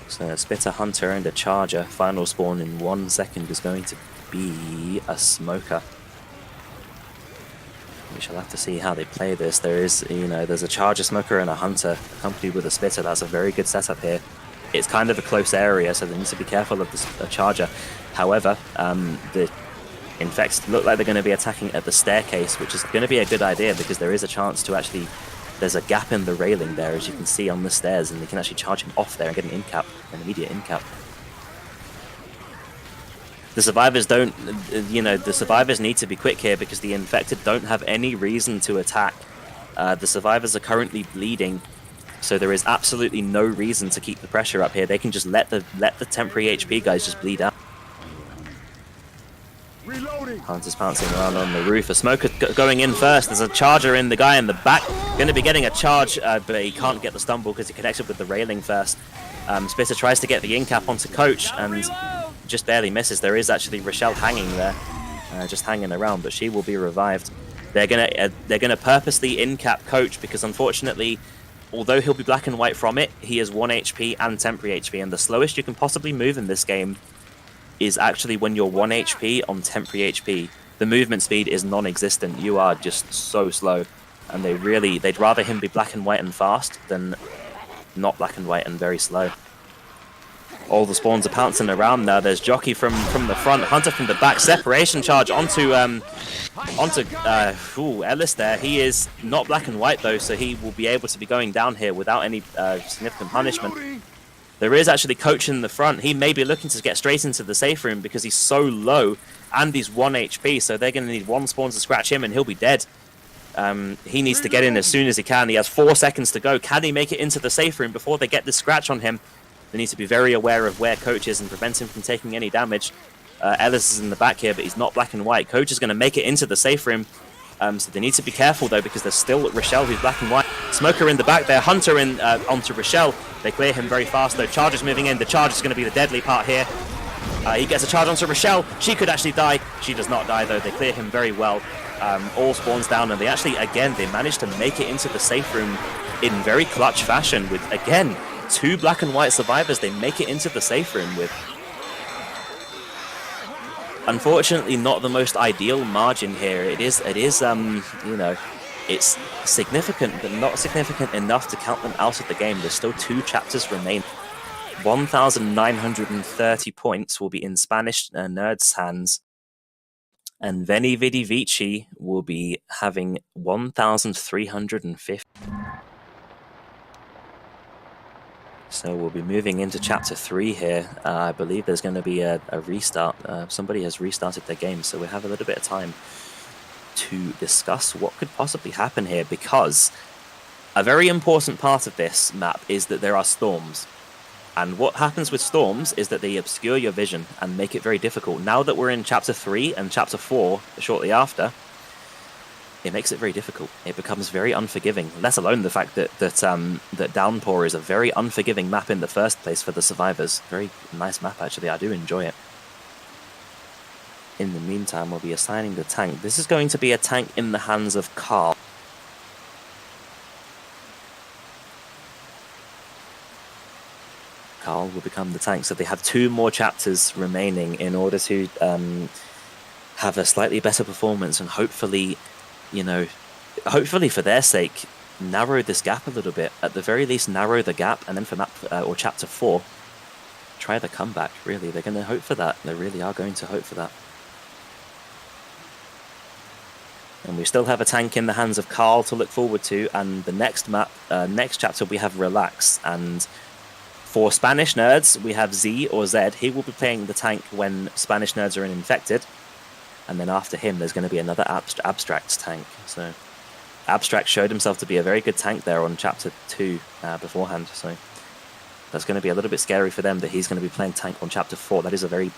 So a Spitter, Hunter, and a Charger. Final spawn in 1 second is going to be a Smoker. We shall have to see how they play this. There is, you know, there's a Charger Smoker and a Hunter accompanied with a Spitter. That's a very good setup here. It's kind of a close area, so they need to be careful of the Charger. However, the Infects look like they're going to be attacking at the staircase, which is going to be a good idea because there is a chance to actually... There's a gap in the railing there, as you can see on the stairs, and they can actually charge him off there and get an in-cap, an immediate in-cap. The survivors don't, you know, the survivors need to be quick here because the infected don't have any reason to attack. The survivors are currently bleeding, so there is absolutely no reason to keep the pressure up here. They can just let the temporary HP guys just bleed out. Hunter's pouncing around on the roof. A Smoker going in first. There's a Charger in, the guy in the back. Going to be getting a charge, but he can't get the stumble because he connected with the railing first. Spitter tries to get the in-cap onto Coach and just barely misses. There is actually Rochelle hanging there, just hanging around, but she will be revived. They're gonna purposely in-cap Coach because unfortunately, although he'll be black and white from it, he is 1 HP and temporary HP, and the slowest you can possibly move in this game is actually when you're 1 HP on temporary HP. The movement speed is non-existent. You are just so slow, and they'd rather him be black and white and fast than not black and white and very slow. All the spawns are pouncing around now. There's Jockey from the front, Hunter from the back. Separation charge onto Ellis there. He is not black and white though, so he will be able to be going down here without any significant punishment. There is actually Coach in the front. He may be looking to get straight into the safe room because he's so low and he's 1 HP, so they're going to need one spawn to scratch him and he'll be dead. He needs to get in as soon as he can. He has 4 seconds to go. Can he make it into the safe room before they get the scratch on him? They need to be very aware of where Coach is and prevent him from taking any damage. Ellis is in the back here, but he's not black and white. Coach is going to make it into the safe room. So they need to be careful though, because there's still Rochelle who's black and white. Smoker in the back there, Hunter in onto Rochelle. They clear him very fast though. Charger's moving in. The charge is going to be the deadly part here. He gets a charge onto Rochelle. She could actually die. She does not die though. They clear him very well. All spawns down, and they actually, again, they managed to make it into the safe room in very clutch fashion with, again, 2 black and white survivors. They make it into the safe room with, unfortunately, not the most ideal margin here. It is, you know, it's significant, but not significant enough to count them out of the game. There's still 2 chapters remain. 1,930 points will be in Spanish Nerds' hands, and Veni, Vidi, Vici will be having 1,350. So we'll be moving into Chapter 3 here. I believe there's going to be a restart. Somebody has restarted their game, so we have a little bit of time to discuss what could possibly happen here, because a very important part of this map is that there are storms. And what happens with storms is that they obscure your vision and make it very difficult. Now that we're in Chapter 3 and Chapter 4 shortly after, it makes it very difficult. It becomes very unforgiving, let alone the fact that Downpour is a very unforgiving map in the first place for the survivors. Very nice map, actually. I do enjoy it. In the meantime, we'll be assigning the tank. This is going to be a tank in the hands of Carl. Carl will become the tank. So they have 2 more chapters remaining in order to have a slightly better performance and hopefully, you know, hopefully for their sake, narrow this gap a little bit. At the very least, narrow the gap, and then for map or chapter 4, try the comeback. Really, they're going to hope for that. They really are going to hope for that. And we still have a tank in the hands of Carl to look forward to. And the next map, next chapter, we have Relax. And for Spanish Nerds, we have Z or Z. He will be playing the tank when Spanish Nerds are infected. And then after him, there's going to be another Abstract tank. So Abstract showed himself to be a very good tank there on Chapter 2 beforehand. So that's going to be a little bit scary for them that he's going to be playing tank on Chapter 4. That is a very...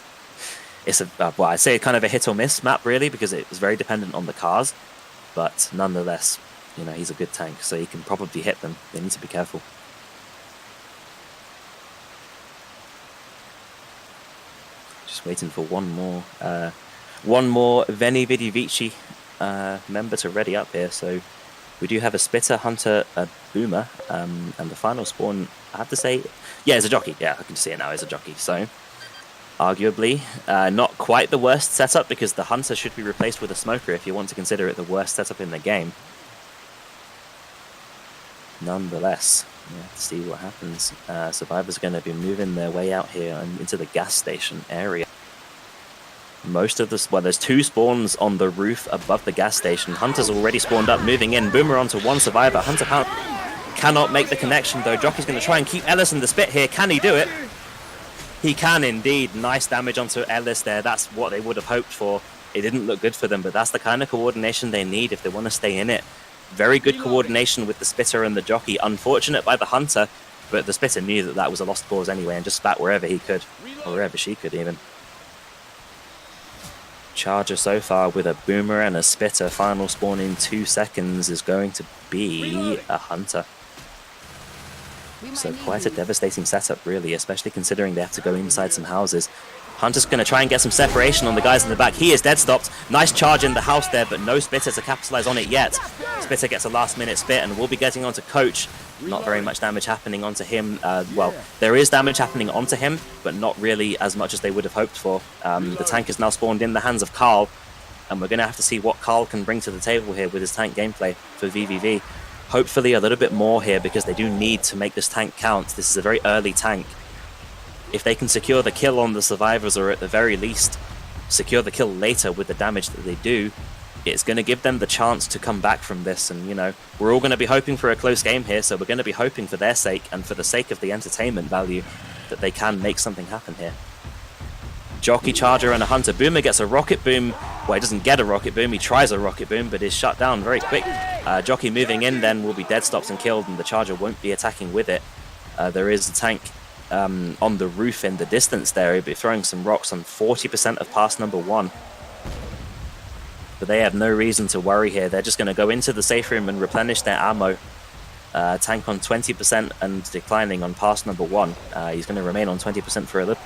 It's a, well, I'd say kind of a hit or miss map, really, because it was very dependent on the cars. But nonetheless, you know, he's a good tank, so he can probably hit them. They need to be careful. Just waiting for one more Veni, Vidi, Vici member to ready up here. So we do have a Spitter, Hunter, a Boomer, and the final spawn, I have to say, yeah, it's a Jockey. Yeah, I can see it now, it's a Jockey. So arguably. Not quite the worst setup, because the Hunter should be replaced with a Smoker if you want to consider it the worst setup in the game. Nonetheless, let's see what happens. Survivors are going to be moving their way out here and into the gas station area. Most of this, well, there's 2 spawns on the roof above the gas station. Hunter's already spawned up, moving in. Boomer onto 1 survivor. Hunter cannot make the connection, though. Jockey's going to try and keep Ellis in the spit here. Can he do it? He can indeed. Nice damage onto Ellis there. That's what they would have hoped for. It didn't look good for them, but that's the kind of coordination they need if they want to stay in it. Very good coordination with the Spitter and the Jockey. Unfortunate by the Hunter, but the Spitter knew that that was a lost cause anyway and just spat wherever he could, or wherever she could even. Charger so far with a Boomer and a Spitter. Final spawn in 2 seconds is going to be a Hunter. So quite a devastating setup, really, especially considering they have to go inside some houses. Hunter's going to try and get some separation on the guys in the back. He is dead stopped. Nice charge in the house there, but no Spitter to capitalize on it yet. Spitter gets a last-minute spit and will be getting onto Coach. Not very much damage happening onto him. Well, there is damage happening onto him, but not really as much as they would have hoped for. The tank is now spawned in the hands of Carl, and we're going to have to see what Carl can bring to the table here with his tank gameplay for VVV. Hopefully a little bit more here, because they do need to make this tank count. This is a very early tank. If they can secure the kill on the survivors, or at the very least secure the kill later with the damage that they do, it's going to give them the chance to come back from this. And, you know, we're all going to be hoping for a close game here, so we're going to be hoping for their sake and for the sake of the entertainment value that they can make something happen here. Jockey, Charger, and a Hunter. Boomer gets a Rocket Boom. Well, he doesn't get a Rocket Boom, he tries a Rocket Boom, but is shut down very quick. Jockey moving in then will be dead stopped and killed, and the Charger won't be attacking with it. There is a tank on the roof in the distance there. He'll be throwing some rocks on 40% of pass number 1. But they have no reason to worry here. They're just going to go into the safe room and replenish their ammo. Tank on 20% and declining on pass number 1. He's going to remain on 20% for a little.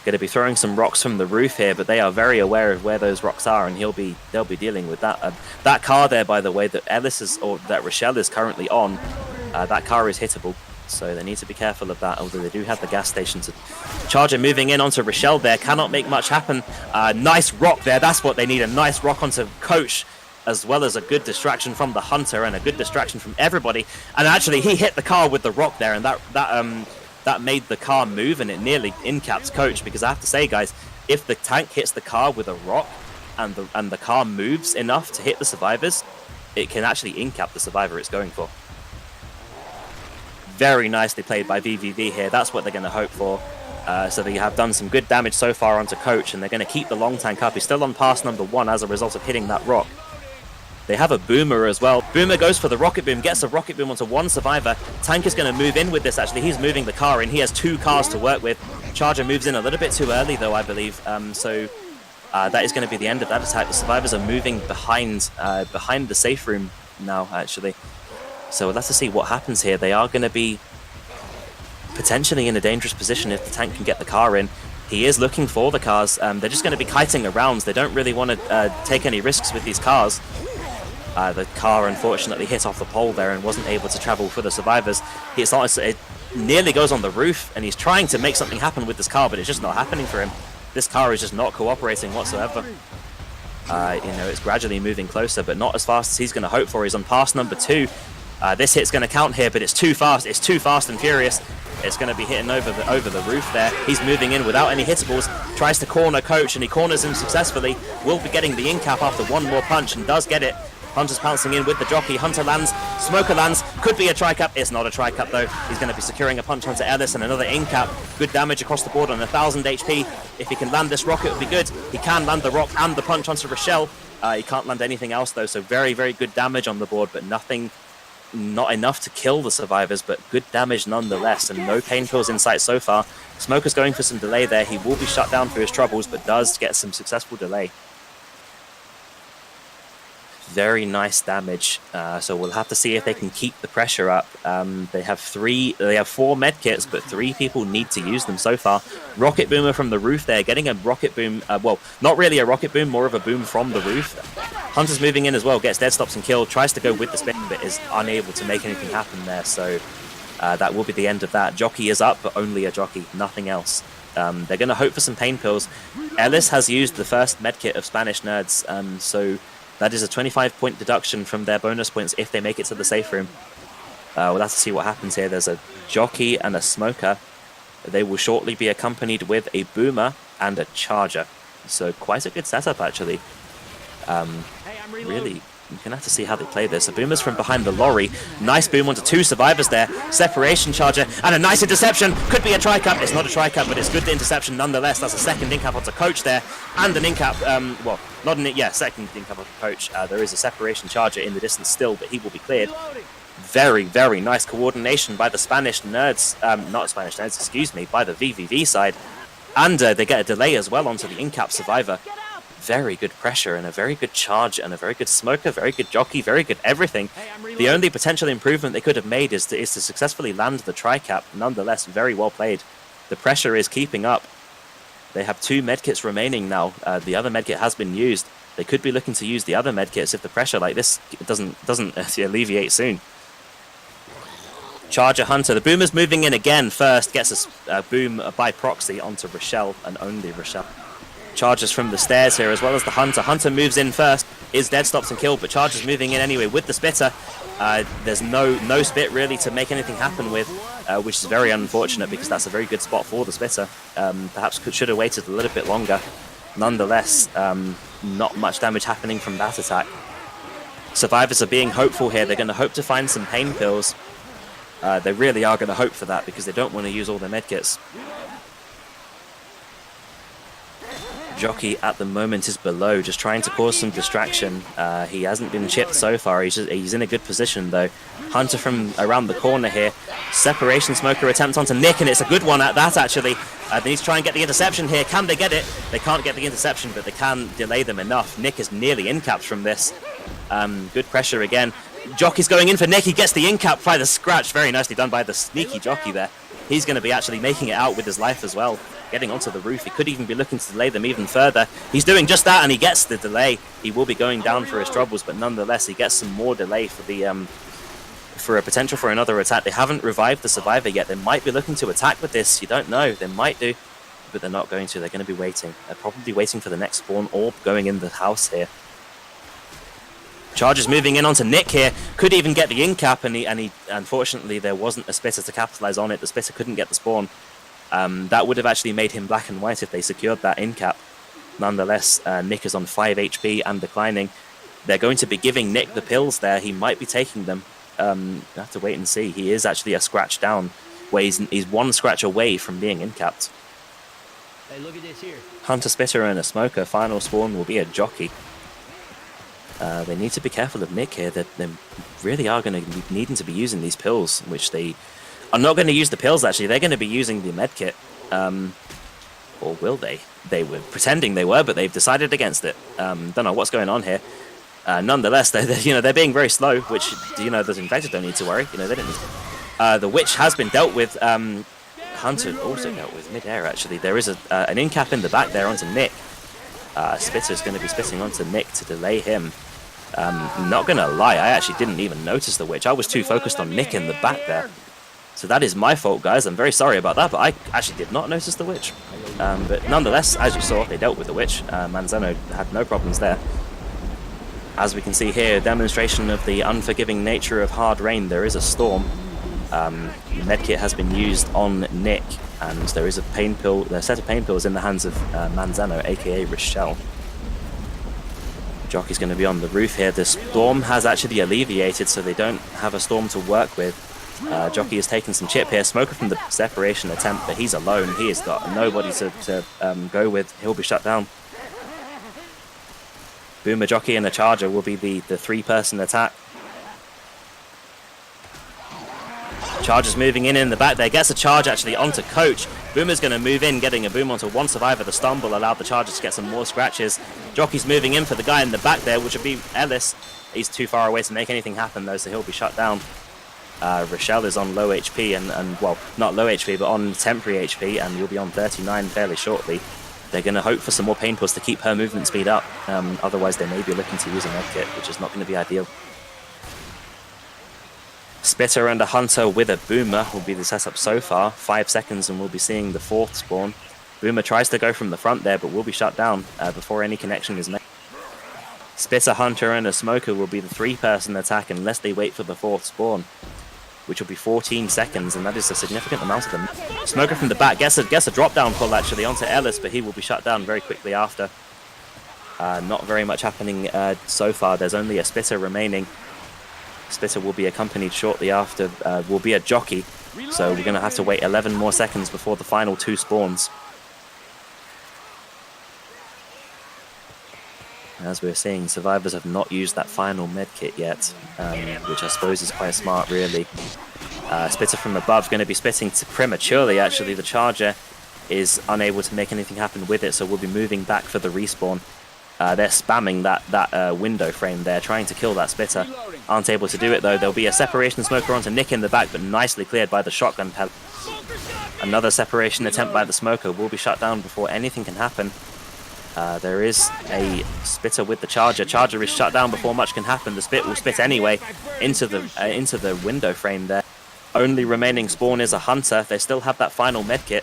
Going to be throwing some rocks from the roof here, but they are very aware of where those rocks are, and they'll be dealing with that. That car there, by the way, that Ellis is, or that Rochelle is currently on, that car is hittable, so they need to be careful of that. Although they do have the gas station to. Charger moving in onto Rochelle there, cannot make much happen. Nice rock there. That's what they need. A nice rock onto Coach, as well as a good distraction from the Hunter and a good distraction from everybody. And actually, he hit the car with the rock there, and that made the car move, and it nearly in-caps Coach, because I have to say, guys, if the tank hits the car with a rock and the car moves enough to hit the survivors, it can actually in-cap the survivor it's going for. Very nicely played by VVV here. That's what they're going to hope for. So they have done some good damage so far onto Coach, and they're going to keep the long tank up. He's still on pass number 1 as a result of hitting that rock. They have a Boomer as well. Boomer goes for the Rocket Boom, gets a Rocket Boom onto 1 survivor. Tank is going to move in with this, actually. He's moving the car in. He has 2 cars to work with. Charger moves in a little bit too early, though, I believe. So that is going to be the end of that attack. The survivors are moving behind the safe room now, actually. So we'll have to see what happens here. They are going to be potentially in a dangerous position if the tank can get the car in. He is looking for the cars. They're just going to be kiting around. They don't really want to take any risks with these cars. The car unfortunately hit off the pole there and wasn't able to travel for the survivors. It nearly goes on the roof, and he's trying to make something happen with this car, but it's just not happening for him. This car is just not cooperating whatsoever. It's gradually moving closer, but not as fast as he's going to hope for. He's on pass number 2. This hit's going to count here, but it's too fast. It's too fast and furious. It's going to be hitting over the roof there. He's moving in without any hittables. Tries to corner Coach, and he corners him successfully. Will be getting the in-cap after 1 more punch, and does get it. Hunter's pouncing in with the Jockey. Hunter lands. Smoker lands. Could be a tri-cap. It's not a tri-cap, though. He's going to be securing a punch onto Ellis and another in-cap. Good damage across the board on 1,000 HP. If he can land this rock, it would be good. He can land the rock and the punch onto Rochelle. He can't land anything else, though, so very, very good damage on the board, but not enough to kill the survivors, but good damage nonetheless, and no pain pills in sight so far. Smoker's going for some delay there. He will be shut down for his troubles, but does get some successful delay. Very nice damage. So we'll have to see if they can keep the pressure up. They have 4 medkits, but 3 people need to use them so far. Rocket Boomer from the roof there, getting a Rocket Boom. Well, not really a Rocket Boom, more of a boom from the roof. Hunter's moving in as well, gets dead stops and killed, tries to go with the spin, but is unable to make anything happen there. So that will be the end of that. Jockey is up, but only a Jockey, nothing else. They're going to hope for some pain pills. Ellis has used the first medkit of Spanish Nerds, so that is a 25-point deduction from their bonus points if they make it to the safe room. We'll have to see what happens here. There's a jockey and a smoker. They will shortly be accompanied with a boomer and a charger. So quite a good setup, actually. Really, you're going to have to see how they play this. A boomer's from behind the lorry. Nice boom onto 2 survivors there. Separation charger and a nice interception. Could be a tri-cap. It's not a tri-cap, but it's good interception nonetheless. That's a second in-cap onto Coach there. And an in-cap, well, not an second in-cap onto Coach. There is a separation charger in the distance still, but he will be cleared. Very, very nice coordination by the Spanish Nerds. Not Spanish Nerds, excuse me, by the VVV side. And they get a delay as well onto the in-cap survivor. Very good pressure and a very good charge and a very good smoker, very good jockey, very good everything. The only potential improvement they could have made is to successfully land the tri-cap. Nonetheless, very well played. The pressure is keeping up. They have 2 medkits remaining now. The other medkit has been used. They could be looking to use the other medkits if the pressure like this doesn't alleviate soon. Charger Hunter. The boomer's moving in again first. Gets a boom by proxy onto Rochelle and only Rochelle. Chargers from the stairs here as well as the Hunter. Hunter moves in first. Is dead, stops and killed, but Chargers moving in anyway with the spitter. There's no spit really to make anything happen with, which is very unfortunate because that's a very good spot for the spitter. Perhaps should have waited a little bit longer. Nonetheless, not much damage happening from that attack. Survivors are being hopeful here. They're going to hope to find some pain pills. They really are going to hope for that because they don't want to use all their medkits. Jockey at the moment is below, just trying to cause some distraction. He hasn't been chipped so far. He's in a good position though. Hunter from around the corner here. Separation smoker attempt onto Nick, and it's a good one at that actually. They need to try and get the interception here. Can they get it? They can't get the interception, but they can delay them enough. Nick is nearly in-capped from this. Good pressure again. Jockey's going in for Nick. He gets the in-cap by the scratch. Very nicely done by the sneaky jockey there. He's going to be actually making it out with his life as well. Getting onto the roof. He could even be looking to delay them even further. He's doing just that, and he gets the delay. He will be going down for his troubles, but nonetheless, he gets some more delay for the for a potential for another attack. They haven't revived the survivor yet. They might be looking to attack with this. You don't know. They might do, but they're not going to. They're going to be waiting. They're probably waiting for the next spawn orb going in the house here. Chargers moving in onto Nick here. Could even get the in-cap, and he unfortunately there wasn't a spitter to capitalize on it. The spitter couldn't get the spawn. That would have actually made him black and white if they secured that in-cap. Nonetheless, Nick is on 5 HP and declining. They're going to be giving Nick the pills there. He might be taking them. You have to wait and see. He is actually a scratch down, where he's 1 scratch away from being in-capped. Hey, look at this here. Hunter, spitter, and a smoker. Final spawn will be a jockey. They need to be careful of Nick here. They really are going to be needing to be using these pills, which they are not going to use the pills, actually. They're going to be using the medkit. Or will they? They were pretending they were, but they've decided against it. Don't know what's going on here. Nonetheless, they're being very slow, which, the infected don't need to worry. They don't need. The witch has been dealt with. Hunter also dealt with mid-air, actually. There is an in-cap in the back there onto Nick. Spitter's going to be spitting onto Nick to delay him. Not going to lie, I actually didn't even notice the witch. I was too focused on Nick in the back there. So that is my fault, guys. I'm very sorry about that, but I actually did not notice the witch. But nonetheless, as you saw, they dealt with the witch. Manzano had no problems there. As we can see here, a demonstration of the unforgiving nature of hard rain. There is a storm. The medkit has been used on Nick, and there is a set of pain pills in the hands of Manzano, aka Rochelle. Jockey's going to be on the roof here. The storm has actually alleviated, so they don't have a storm to work with. Jockey has taken some chip here. Smoker from the separation attempt, but he's alone. He has got nobody to go with. He'll be shut down. Boomer, Jockey, and a Charger will be the 3-person attack. Charger's moving in the back there. Gets a charge actually onto Coach. Boomer's going to move in, getting a boom onto 1 survivor. The stumble allowed the Charger to get some more scratches. Jockey's moving in for the guy in the back there, which would be Ellis. He's too far away to make anything happen though, so he'll be shut down. Rochelle is on low HP and well, not low HP, but on temporary HP, and will be on 39 fairly shortly. They're going to hope for some more pain pills to keep her movement speed up. Otherwise, they may be looking to use a medkit, which is not going to be ideal. Spitter and a Hunter with a Boomer will be the setup so far. 5 seconds and we'll be seeing the 4th spawn. Boomer tries to go from the front there, but will be shut down before any connection is made. Spitter, Hunter, and a Smoker will be the 3-person attack unless they wait for the 4th spawn, which will be 14 seconds, and that is a significant amount of them. Smoker from the back gets a drop-down pull, actually, onto Ellis, but he will be shut down very quickly after. Not very much happening so far. There's only a Spitter remaining. Spitter will be accompanied shortly after, will be a jockey, so we're going to have to wait 11 more seconds before the final 2 spawns. As we're seeing, survivors have not used that final medkit yet, which I suppose is quite smart, really. Spitter from above going to be spitting prematurely, actually. The Charger is unable to make anything happen with it, so we'll be moving back for the respawn. They're spamming that window frame there, trying to kill that Spitter. Aren't able to do it, though. There'll be a separation Smoker onto Nick in the back, but nicely cleared by the shotgun pellet. Another separation attempt by the Smoker will be shut down before anything can happen. There is a Spitter with the Charger. Charger is shut down before much can happen. The Spit will spit anyway into the window frame there. Only remaining spawn is a Hunter. They still have that final medkit,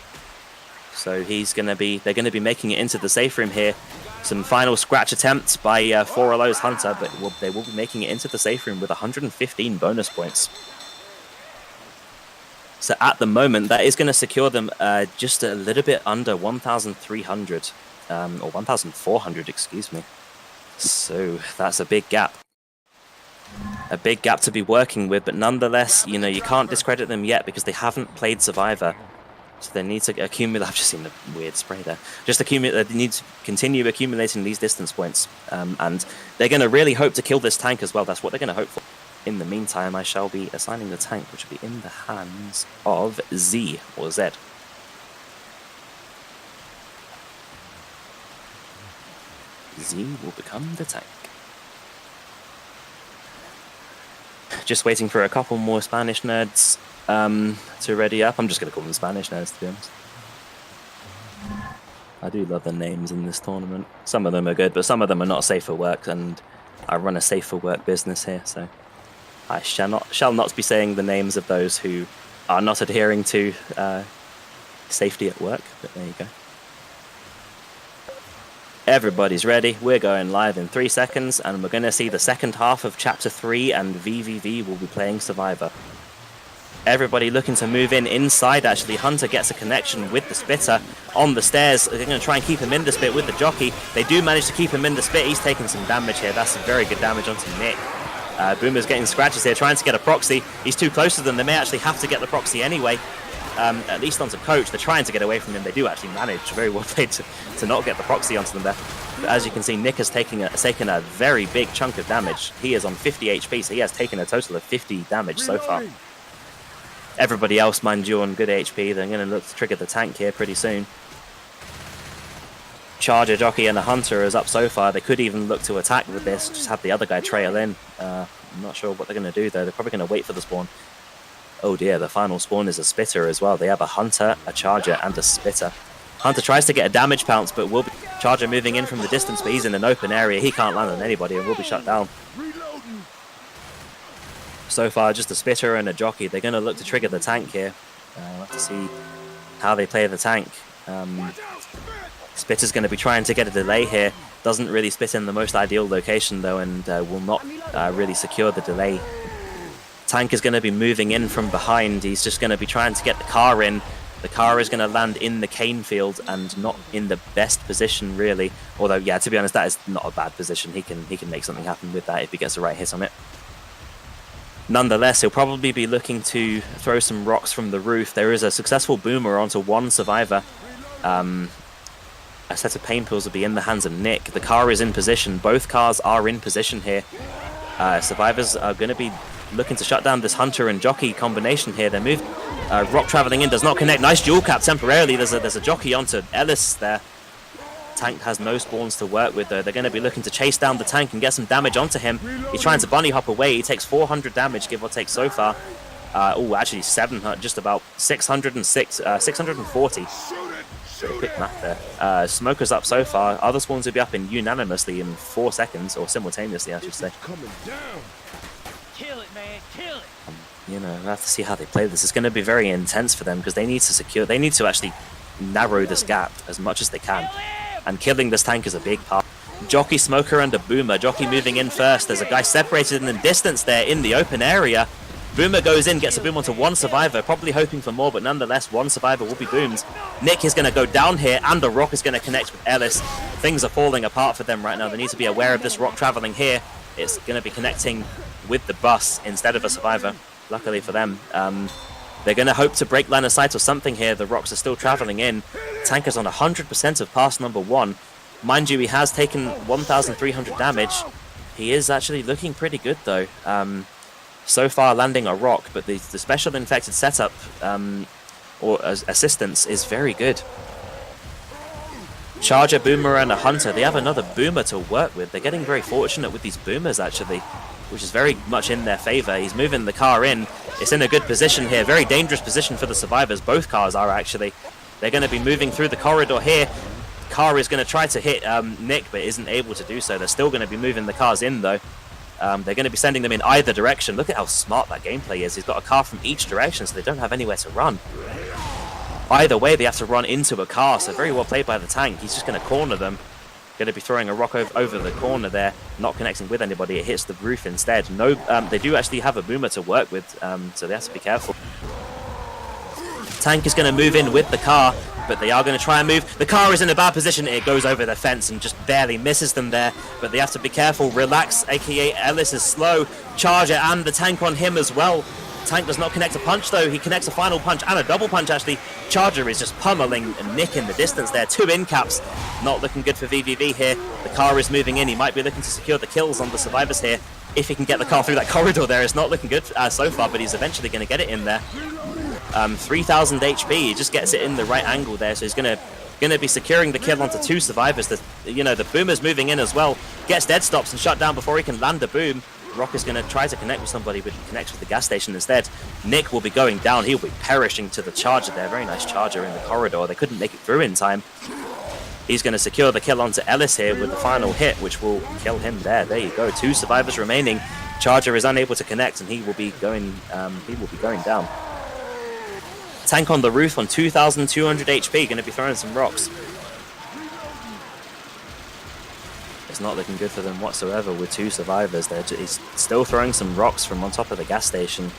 so they're gonna be making it into the safe room here. Some final scratch attempts by 4-Alo's Hunter, but they will be making it into the safe room with 115 bonus points. So at the moment, that is going to secure them just a little bit under 1,300. Or 1,400, excuse me. So that's a big gap. A big gap to be working with, but nonetheless, you know, you can't discredit them yet because they haven't played Survivor. So they need to accumulate. I've just seen a weird spray there. They need to continue accumulating these distance points. And they're going to really hope to kill this tank as well. That's what they're going to hope for. In the meantime, I shall be assigning the tank, which will be in the hands of Z or Z. Z will become the tank. Just waiting for a couple more Spanish nerds to ready up. I'm just going to call them Spanish nerds, to be honest. I do love the names in this tournament. Some of them are good, but some of them are not safe for work, and I run a safe for work business here, so I shall not be saying the names of those who are not adhering to safety at work, but there you go. Everybody's ready. We're going live in 3 seconds, and we're going to see the second half of Chapter 3, and VVV will be playing Survivor. Everybody looking to move inside, actually. Hunter gets a connection with the Spitter on the stairs. They're going to try and keep him in the spit with the jockey. They do manage to keep him in the spit. He's taking some damage here. That's some very good damage onto Nick. Boomer's getting scratches here, trying to get a proxy. He's too close to them. They may actually have to get the proxy anyway. At least onto Coach. They're trying to get away from him. They do actually manage. Very well played to not get the proxy onto them there. But as you can see, Nick has taken a very big chunk of damage. He is on 50 HP, so he has taken a total of 50 damage so far. Everybody else, mind you, on good HP. They're going to look to trigger the tank here pretty soon. Charger, Jockey, and the Hunter is up so far. They could even look to attack with this, just have the other guy trail in. I'm not sure what they're going to do, though. They're probably going to wait for the spawn. Oh dear, the final spawn is a Spitter as well. They have a Hunter, a Charger, and a Spitter. Hunter tries to get a damage pounce, but will be Charger moving in from the distance, but he's in an open area. He can't land on anybody and will be shut down. So far, just a Spitter and a Jockey. They're going to look to trigger the tank here. We'll have to see how they play the tank. Spitter's going to be trying to get a delay here. Doesn't really spit in the most ideal location, though, and will not really secure the delay. Tank is going to be moving in from behind. He's just going to be trying to get the car in. The car is going to land in the cane field and not in the best position, really. Although, yeah, to be honest, that is not a bad position. He can make something happen with that if he gets the right hit on it. Nonetheless, he'll probably be looking to throw some rocks from the roof. There is a successful boomer onto one survivor. A set of pain pills will be in the hands of Nick. The car is in position. Both cars are in position here. Survivors are going to be looking to shut down this Hunter and Jockey combination here. Their move, rock traveling in, does not connect. Nice dual cap temporarily. There's a Jockey onto Ellis there. Tank has no spawns to work with, though. They're going to be looking to chase down the tank and get some damage onto him. He's trying to bunny hop away. He takes 400 damage, give or take, so far. Actually 700, just about 640. Quick math there. Smoker's up so far. Other spawns will be up unanimously in 4 seconds, or simultaneously, I should say. Kill it, man. Kill it. You know, we'll have to see how they play this. It's going to be very intense for them because they need to actually narrow this gap as much as they can. And killing this tank is a big part. Jockey, Smoker, and a Boomer. Jockey moving in first. There's a guy separated in the distance there in the open area. Boomer goes in, gets a boom onto one survivor, probably hoping for more, but nonetheless, one survivor will be boomed. Nick is going to go down here, and the rock is going to connect with Ellis. Things are falling apart for them right now. They need to be aware of this rock traveling here. It's going to be connecting with the bus instead of a survivor, luckily for them. They're going to hope to break line of sight or something here. The rocks are still traveling in. Tank is on 100% of pass number 1. Mind you, he has taken 1,300 damage. He is actually looking pretty good, though. So far landing a rock, but the special infected setup or assistance is very good. Charger, Boomer, and a Hunter. They have another Boomer to work with. They're getting very fortunate with these Boomers, actually, which is very much in their favor. He's moving the car in. It's in a good position here. Very dangerous position for the survivors. Both cars are, actually. They're going to be moving through the corridor here. Car is going to try to hit Nick, but isn't able to do so. They're still going to be moving the cars in, though. They're going to be sending them in either direction. Look at how smart that gameplay is. He's got a car from each direction, so they don't have anywhere to run. Either way, they have to run into a car, so very well played by the tank. He's just going to corner them. Going to be throwing a rock over the corner there, not connecting with anybody. It hits the roof instead. No, they do actually have a Boomer to work with, so they have to be careful. Tank is going to move in with the car, but they are going to try and move. The car is in a bad position. It goes over the fence and just barely misses them there, but they have to be careful. Relax, aka Ellis, is slow. Charger and the tank on him as well. Tank does not connect a punch, though. He connects a final punch and a double punch, actually. Charger is just pummeling Nick in the distance there. 2 in caps. Not looking good for VVV here. The car is moving in. He might be looking to secure the kills on the survivors here. If he can get the car through that corridor there, it's not looking good so far, but he's eventually going to get it in there. 3,000 HP. He just gets it in the right angle there, so he's going to be securing the kill onto 2 survivors. The Boomer's moving in as well. Gets dead stops and shut down before he can land a boom. Rock is going to try to connect with somebody, but he connects with the gas station instead. Nick will be going down. He'll be perishing to the Charger there. Very nice Charger in the corridor. They couldn't make it through in time. He's going to secure the kill onto Ellis here with the final hit, which will kill him there. There you go. 2 survivors remaining. Charger is unable to connect, and he will be going down. Tank on the roof on 2,200 HP. Going to be throwing some rocks. It's not looking good for them whatsoever with 2 survivors. He's still throwing some rocks from on top of the gas station.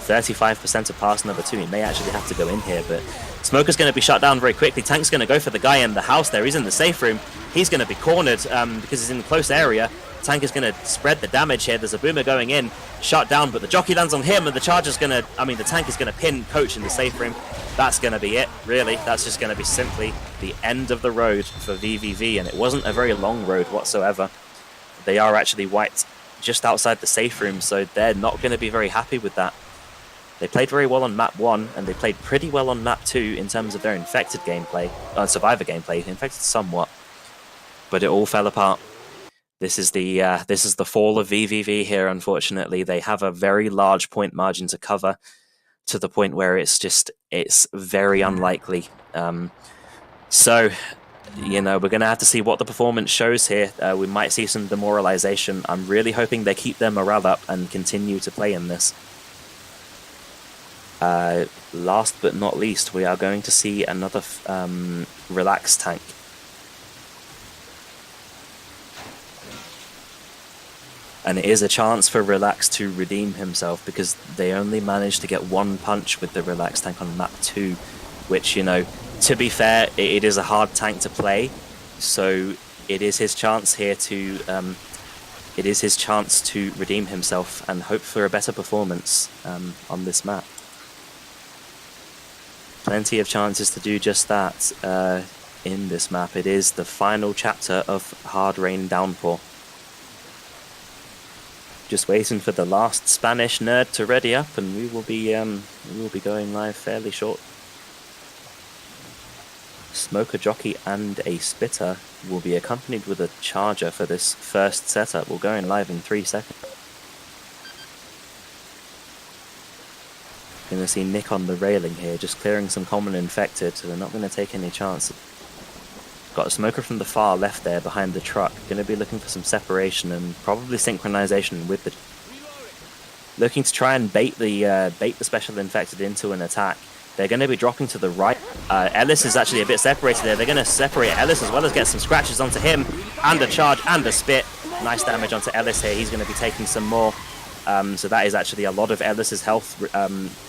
35% of pass number 2. He may actually have to go in here, but Smoker's going to be shut down very quickly. Tank's going to go for the guy in the house there. He's in the safe room. He's going to be cornered because he's in a close area. Tank is going to spread the damage here. There's a Boomer going in, shut down, but the jockey lands on him, and the tank is going to pin Coach in the safe room. That's going to be it, really. That's just going to be simply the end of the road for VVV, and it wasn't a very long road whatsoever. They are actually wiped just outside the safe room, so they're not going to be very happy with that. They played very well on map 1, and they played pretty well on map 2 in terms of their infected gameplay, survivor gameplay, infected somewhat, but it all fell apart. This is the fall of VVV here, unfortunately. They have a very large point margin to cover, to the point where it's very unlikely. So, we're going to have to see what the performance shows here. We might see some demoralization. I'm really hoping they keep their morale up and continue to play in this. Last but not least, we are going to see another relaxed tank. And it is a chance for Relax to redeem himself, because they only managed to get 1 punch with the Relax tank on map 2, which, to be fair, it is a hard tank to play. So it is his chance here to redeem himself and hope for a better performance on this map. Plenty of chances to do just that in this map. It is the final chapter of Hard Rain Downpour. Just waiting for the last Spanish nerd to ready up, and we will be going live fairly short. Smoker, Jockey, and a Spitter will be accompanied with a Charger for this first setup. We're going live in 3 seconds. Gonna see Nick on the railing here, just clearing some common infected, so they're not going to take any chances. Got a Smoker from the far left there behind the truck. Going to be looking for some separation and probably synchronization with the... Looking to try and bait the special infected into an attack. They're going to be dropping to the right. Ellis is actually a bit separated there. They're going to separate Ellis as well as get some scratches onto him, and a charge and a spit. Nice damage onto Ellis here. He's going to be taking some more. So that is actually a lot of Ellis's health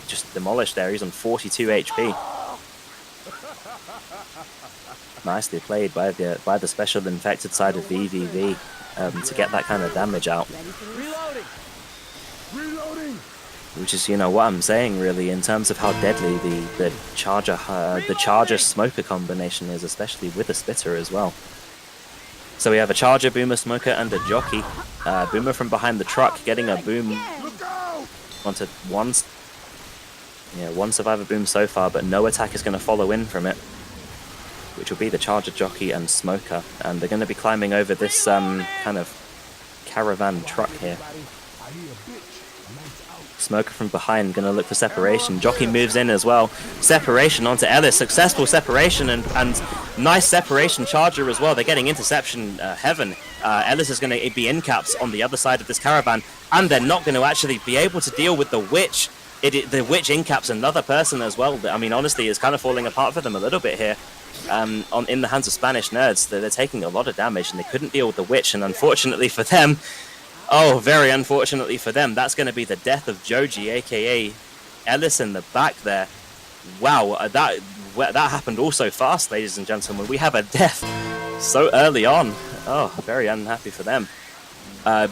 just demolished there. He's on 42 HP. Nicely played by the special infected side of VVV to get that kind of damage out. Reloading. Which is, you know, what I'm saying really in terms of how deadly the charger smoker combination is, especially with the spitter as well. So we have a charger, boomer, smoker, and a jockey. Boomer from behind the truck getting a boom onto one survivor boom so far, but no attack is going to follow in from it, which will be the charger, jockey, and smoker. And they're going to be climbing over this kind of caravan truck here. Smoker from behind, going to look for separation. Jockey moves in as well. Separation onto Ellis. Successful separation and nice separation charger as well. They're getting interception heaven. Ellis is going to be in caps on the other side of this caravan, and they're not going to actually be able to deal with the witch. The witch in caps another person as well. I mean, honestly, it's kind of falling apart for them a little bit here. In the hands of Spanish nerds, they're taking a lot of damage, and they couldn't deal with the witch. And unfortunately for them, oh, very unfortunately for them, that's going to be the death of Joji, aka Ellis in the back there. Wow, that happened all so fast, ladies and gentlemen. We have a death so early on. Oh, very unhappy for them.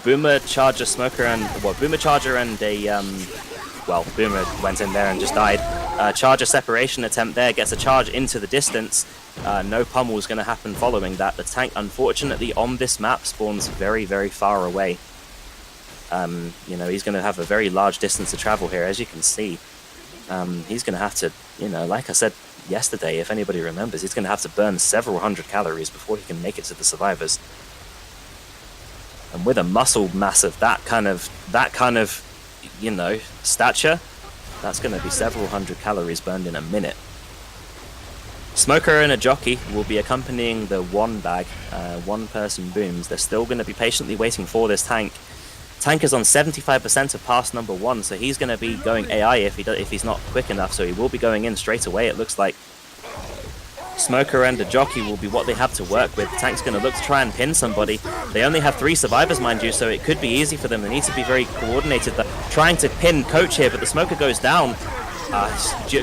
Boomer, Charger, Smoker, and Boomer, Charger, and a Boomer went in there and just died. Charger separation attempt there, gets a charge into the distance. No pummel is going to happen following that. The tank, unfortunately, on this map spawns very, very far away. You know, he's going to have a very large distance to travel here, as you can see. He's going to have to, you know, like I said yesterday, if anybody remembers, he's going to have to burn several hundred calories before he can make it to the survivors. And with a muscle mass of that kind of, you know, stature, that's going to be several hundred calories burned in a minute. Smoker and a jockey will be accompanying the one-person booms. They're still going to be patiently waiting for this tank. Tank is on 75% of pass number 1, so he's going to be going AI if he's not quick enough, so he will be going in straight away, it looks like. Smoker and a jockey will be what they have to work with. Tank's going to look to try and pin somebody. They only have 3 survivors, mind you, so it could be easy for them. They need to be very coordinated. They're trying to pin Coach here, but the Smoker goes down.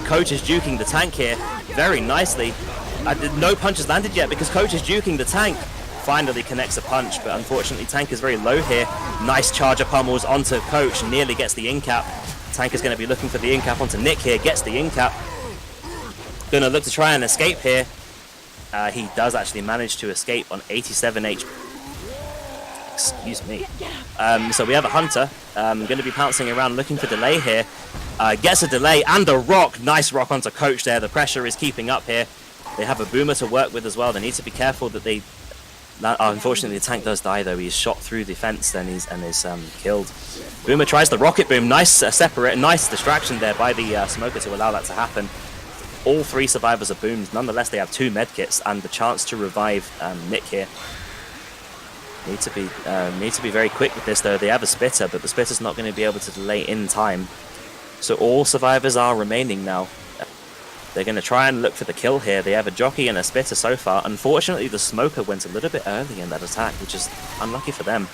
Coach is juking the tank here very nicely. No punches landed yet because Coach is juking the tank. Finally connects a punch, but unfortunately Tank is very low here. Nice charger pummels onto Coach, nearly gets the in-cap. Tank is going to be looking for the in-cap onto Nick here, gets the in-cap. Going to look to try and escape here. He does actually manage to escape on 87 HP. Excuse me. So we have a Hunter, going to be pouncing around looking for delay here. Gets a delay and a rock. Nice rock onto Coach there. The pressure is keeping up here. They have a Boomer to work with as well. They need to be careful that they... unfortunately, the tank does die though. He's shot through the fence then is killed. Boomer tries the rocket boom. Nice nice distraction there by the Smoker to allow that to happen. All 3 survivors are boomed. Nonetheless, they have 2 medkits and the chance to revive Nick here. Need to be very quick with this though. They have a spitter, but the spitter's not going to be able to delay in time. So all survivors are remaining now. They're going to try and look for the kill here. They have a jockey and a spitter so far. Unfortunately, the Smoker went a little bit early in that attack, which is unlucky for them.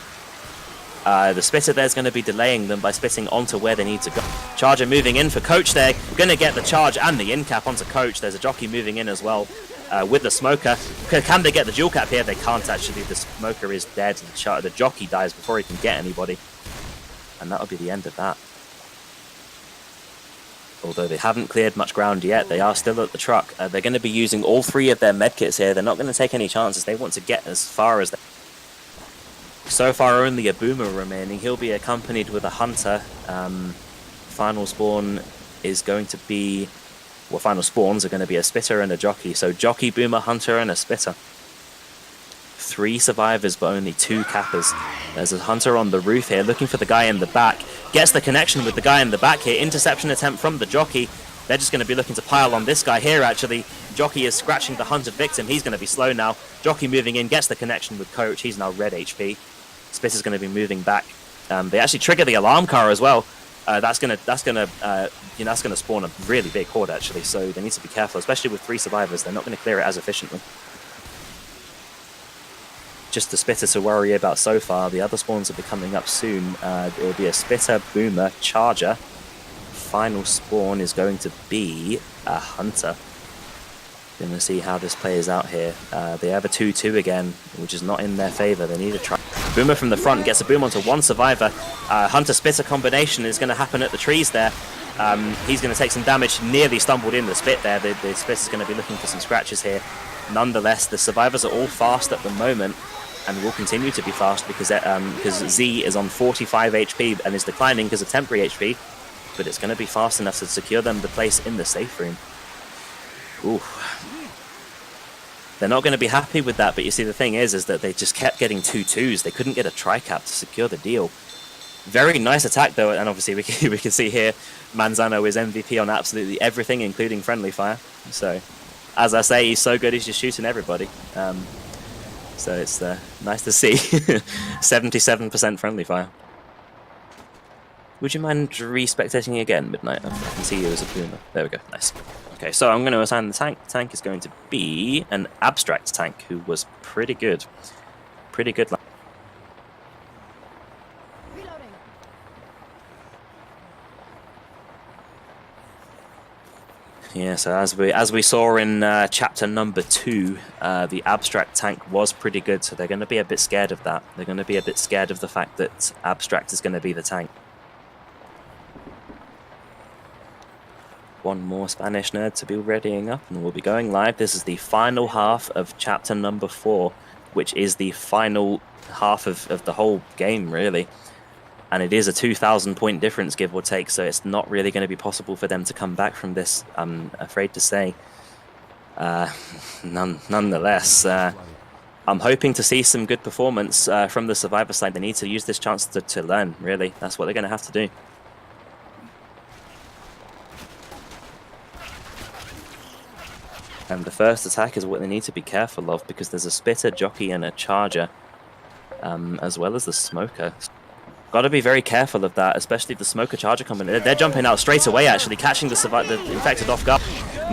The spitter there's going to be delaying them by spitting onto where they need to go. Charger moving in for Coach there. Going to get the charge and the in-cap onto Coach. There's a jockey moving in as well with the Smoker. Can they get the dual cap here? They can't actually. The Smoker is dead. The jockey dies before he can get anybody. And that'll be the end of that. Although they haven't cleared much ground yet, they are still at the truck. They're going to be using all 3 of their medkits here. They're not going to take any chances. They want to get as far as they... So far, only a Boomer remaining. He'll be accompanied with a Hunter. Final spawn is going to be... Well, final spawns are going to be a Spitter and a Jockey. So Jockey, Boomer, Hunter, and a Spitter. 3 survivors, but only 2 cappers. There's a Hunter on the roof here, looking for the guy in the back. Gets the connection with the guy in the back here. Interception attempt from the Jockey. They're just going to be looking to pile on this guy here, actually. Jockey is scratching the hunted victim. He's going to be slow now. Jockey moving in, gets the connection with Coach. He's now red HP. Spitter's going to be moving back. They actually trigger the alarm car as well. that's gonna spawn a really big horde actually. So they need to be careful, especially with 3 survivors. They're not going to clear it as efficiently. Just the Spitter to worry about so far. The other spawns will be coming up soon. It will be a Spitter, Boomer, Charger. Final spawn is going to be a Hunter. Going to see how this plays out here. They have a 2-2 again, which is not in their favor. They need to try. Boomer from the front gets a boom onto 1 survivor. Hunter Spitter combination is going to happen at the trees there. He's going to take some damage. Nearly stumbled in the Spit there. The Spitter's going to be looking for some scratches here. Nonetheless, the survivors are all fast at the moment and will continue to be fast because Z is on 45 HP and is declining because of temporary HP. But it's going to be fast enough to secure them the place in the safe room. Ooh. They're not going to be happy with that, but you see the thing is that they just kept getting 2-2s. They couldn't get a tri-cap to secure the deal. Very nice attack though, and obviously we can see here Manzano is MVP on absolutely everything, including friendly fire. So, as I say, he's so good he's just shooting everybody. So it's nice to see. 77% friendly fire. Would you mind re-spectating again, Midnight? I can see you as a boomer. There we go, nice. Okay, so I'm going to assign the tank. The tank is going to be an Abstract tank who was pretty good. Pretty good. Reloading. Yeah, so as we saw in chapter number 2, the Abstract tank was pretty good, so they're going to be a bit scared of that. They're going to be a bit scared of the fact that Abstract is going to be the tank. One more Spanish nerd to be readying up, and we'll be going live. This is the final half of chapter number 4, which is the final half of the whole game, really. And it is a 2,000 point difference, give or take, so it's not really going to be possible for them to come back from this, I'm afraid to say. Nonetheless, I'm hoping to see some good performance from the Survivor side. They need to use this chance to learn, really. That's what they're going to have to do. And the first attack is what they need to be careful of, because there's a Spitter, Jockey, and a Charger, as well as the Smoker. Got to be very careful of that, especially the Smoker Charger combination. They're jumping out straight away, actually, catching the Infected off guard.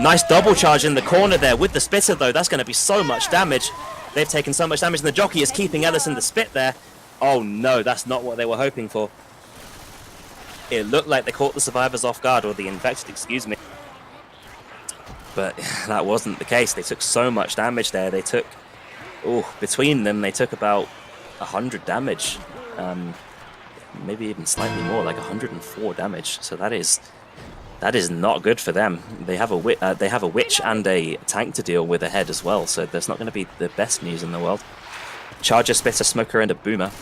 Nice double charge in the corner there with the Spitter, though. That's going to be so much damage. They've taken so much damage, and the Jockey is keeping Ellis in the Spit there. Oh no, that's not what they were hoping for. It looked like they caught the survivors off guard, or the Infected, excuse me. But that wasn't the case. They took so much damage there. They took, between them, they took about 100 damage. Maybe even slightly more, like 104 damage. So that is not good for them. They have a Witch and a tank to deal with ahead as well. So there's not going to be the best news in the world. Charger, Spitter, Smoker, and a Boomer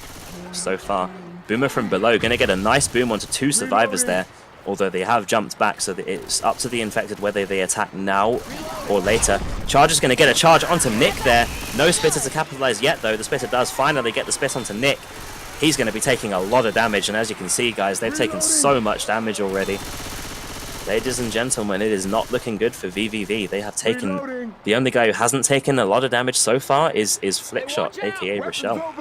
so far. Boomer from below, going to get a nice boom onto 2 survivors there. Although they have jumped back, so that it's up to the Infected whether they attack now or later. Charger's going to get a charge onto Nick there. No Spitter to capitalize yet, though. The Spitter does finally get the Spit onto Nick. He's going to be taking a lot of damage, and as you can see, guys, they've taken so much damage already. Ladies and gentlemen, it is not looking good for VVV. They have taken... The only guy who hasn't taken a lot of damage so far is Flickshot, aka Rochelle.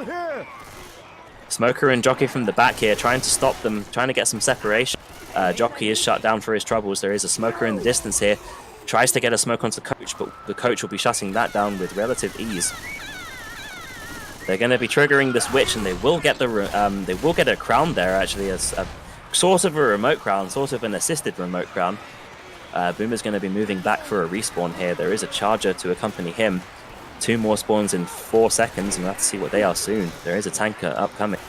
Smoker and Jockey from the back here, trying to stop them, trying to get some separation. Jockey is shut down for his troubles. There is a Smoker in the distance here. Tries to get a smoke onto Coach, but the Coach will be shutting that down with relative ease. They're going to be triggering this Witch, and they will get a crown there, actually, as a sort of a remote crown, sort of an assisted remote crown. Boomer's going to be moving back for a respawn here. There is a Charger to accompany him. 2 more spawns in 4 seconds, and we'll have to see what they are soon. There is a tanker upcoming.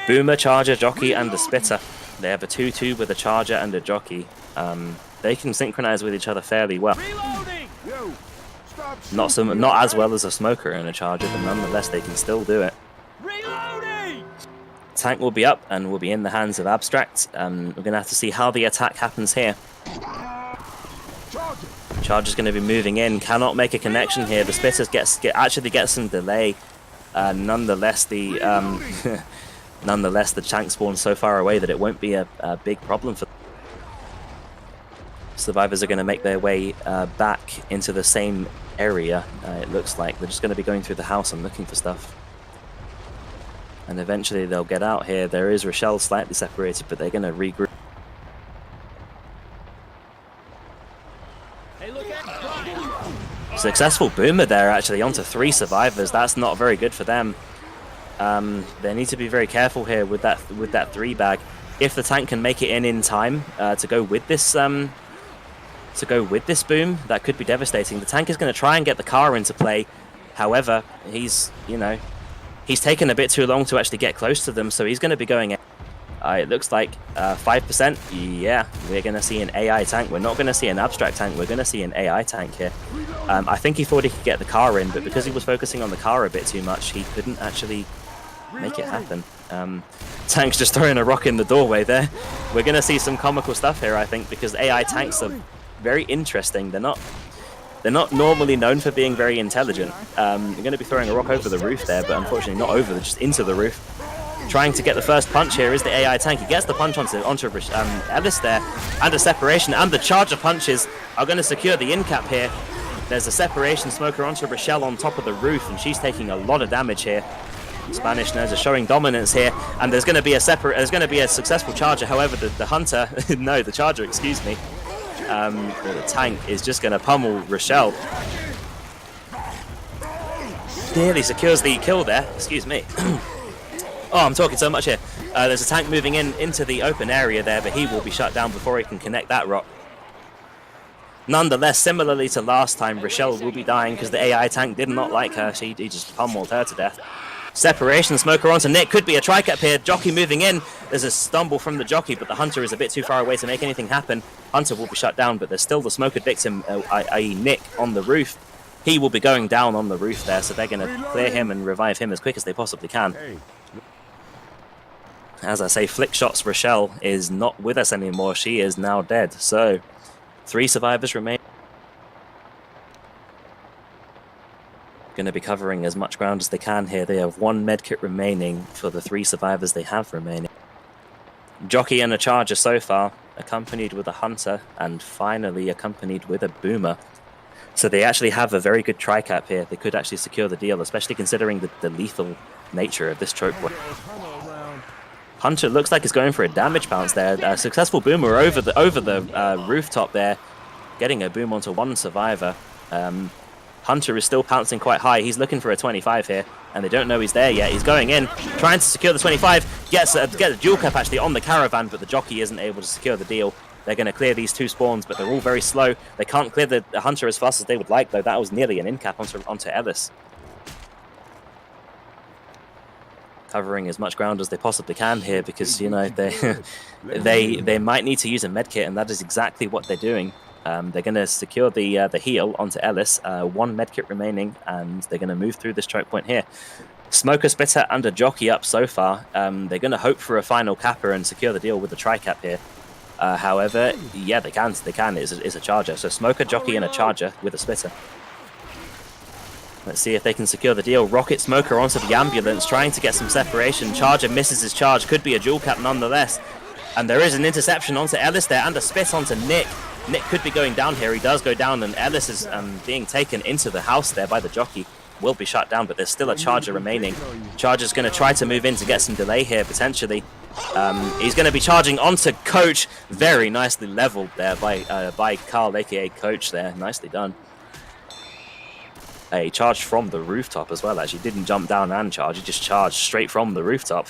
Boomer, Charger, Jockey, and a Spitter. They have a 2-2 with a Charger and a Jockey. They can synchronize with each other fairly well. Not as well as a Smoker and a Charger, but nonetheless they can still do it. Tank will be up and will be in the hands of Abstract. We're going to have to see how the attack happens here. Charger's going to be moving in, cannot make a connection here. The Spitter actually gets some delay. Nonetheless, the tank spawns so far away that it won't be a big problem for them. Survivors are going to make their way back into the same area, it looks like. They're just going to be going through the house and looking for stuff. And eventually they'll get out here. There is Rochelle slightly separated, but they're going to regroup. Hey, look at Successful boomer there, actually, onto 3 survivors. That's not very good for them. They need to be very careful here with that 3 bag. If the tank can make it in time to go with this boom, that could be devastating. The tank is going to try and get the car into play. However, he's taken a bit too long to actually get close to them, so he's going to be going. It looks like 5%. Yeah, we're going to see an AI tank. We're not going to see an abstract tank. We're going to see an AI tank here. I think he thought he could get the car in, but because he was focusing on the car a bit too much, he couldn't actually make it happen. Tank's just throwing a rock in the doorway there. We're going to see some comical stuff here, I think, because AI tanks are very interesting. They're not normally known for being very intelligent. You're going to be throwing a rock over the roof there, but unfortunately not over, just into the roof. Trying to get the first punch here is the AI tank. He gets the punch onto Ellis there, and a separation, and the charger punches are going to secure the in cap here. There's a separation smoker onto Rochelle on top of the roof, and she's taking a lot of damage here. Spanish Nerds are showing dominance here, and there's going to be a successful charger. However, the hunter, no, the charger, excuse me, or the tank is just going to pummel Rochelle. Nearly secures the kill there. Excuse me. Oh, I'm talking so much here. There's a tank moving into the open area there, but he will be shut down before he can connect that rock. Nonetheless, similarly to last time, Rochelle will be dying because the AI tank did not like her. He just pummeled her to death. Separation smoker onto Nick. Could be a tri-cap here. Jockey moving in. There's a stumble from the jockey, but the hunter is a bit too far away to make anything happen. Hunter will be shut down, but there's still the smoker victim, i.e. Nick, on the roof. He will be going down on the roof there, so they're going to clear him and revive him as quick as they possibly can. As I say, Flick Shots Rochelle is not with us anymore. She is now dead. So, 3 survivors remain. Going to be covering as much ground as they can here. They have 1 medkit remaining for the 3 survivors they have remaining. Jockey and a charger so far, accompanied with a hunter, and finally accompanied with a boomer. So they actually have a very good tri-cap here. They could actually secure the deal, especially considering the lethal nature of this choke point. Hunter looks like he's going for a damage bounce there. A successful boomer over the rooftop there, getting a boom onto 1 survivor. Hunter is still pouncing quite high. He's looking for a 25 here, and they don't know he's there yet. He's going in, trying to secure the 25. Gets a dual cap actually on the caravan, but the jockey isn't able to secure the deal. They're going to clear these 2 spawns, but they're all very slow. They can't clear the hunter as fast as they would like, though. That was nearly an in cap onto Ellis. Covering as much ground as they possibly can here, because you know they might need to use a medkit, and that is exactly what they're doing. They're going to secure the heal onto Ellis. 1 medkit remaining, and they're going to move through this choke point here. Smoker, Spitter, and a jockey up so far. They're going to hope for a final capper and secure the deal with the tri-cap here. However, yeah, they can. It's a charger. So Smoker, jockey, and a charger with a Spitter. Let's see if they can secure the deal. Rocket Smoker onto the ambulance, trying to get some separation. Charger misses his charge. Could be a dual cap nonetheless. And there is an interception onto Ellis there, and a spit onto Nick. Nick could be going down here. He does go down, and Ellis is being taken into the house there by the jockey. Will be shut down, but there's still a charger remaining. Charger's going to try to move in to get some delay here, potentially. He's going to be charging onto Coach. Very nicely leveled there by Carl, aka Coach there. Nicely done. He charged from the rooftop as well, actually. Didn't jump down and charge, he just charged straight from the rooftop.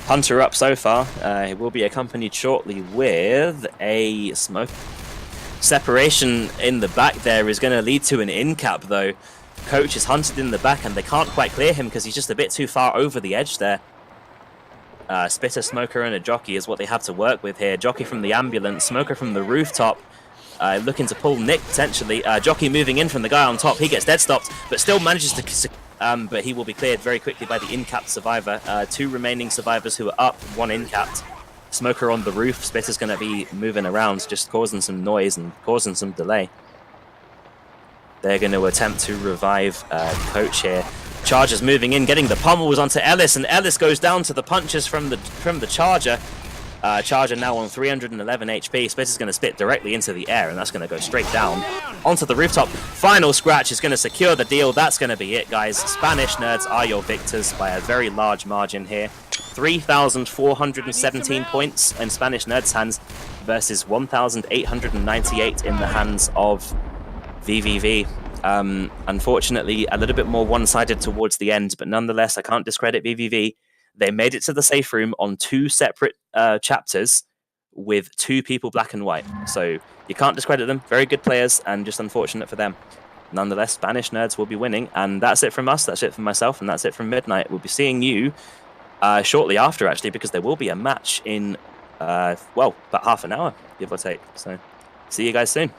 Hunter up so far. He will be accompanied shortly with a smoke. Separation in the back there is going to lead to an in cap, though. Coach is hunted in the back, and they can't quite clear him because he's just a bit too far over the edge there. Spitter, Smoker, and a jockey is what they have to work with here. Jockey from the ambulance, Smoker from the rooftop. Looking to pull Nick, potentially. Jockey moving in from the guy on top. He gets dead stopped, but still manages to... but he will be cleared very quickly by the in-capped survivor. 2 remaining survivors who are up, 1 in-capped. Smoker on the roof. Spitter's going to be moving around, just causing some noise and causing some delay. They're going to attempt to revive Coach here. Charger's moving in, getting the pummels onto Ellis, and Ellis goes down to the punches from the Charger. Charger now on 311 HP. Split is going to spit directly into the air, and that's going to go straight down onto the rooftop. Final scratch is going to secure the deal. That's going to be it, guys. Spanish Nerds are your victors by a very large margin here. 3,417 points in Spanish Nerds' hands versus 1,898 in the hands of VVV. Unfortunately, a little bit more one-sided towards the end, but nonetheless, I can't discredit VVV. They made it to the safe room on 2 separate chapters with 2 people black and white. So you can't discredit them. Very good players, and just unfortunate for them. Nonetheless, Spanish Nerds will be winning, and that's it from us. That's it from myself, and that's it from Midnight. We'll be seeing you shortly after, actually, because there will be a match in, well, about half an hour, give or take. So see you guys soon.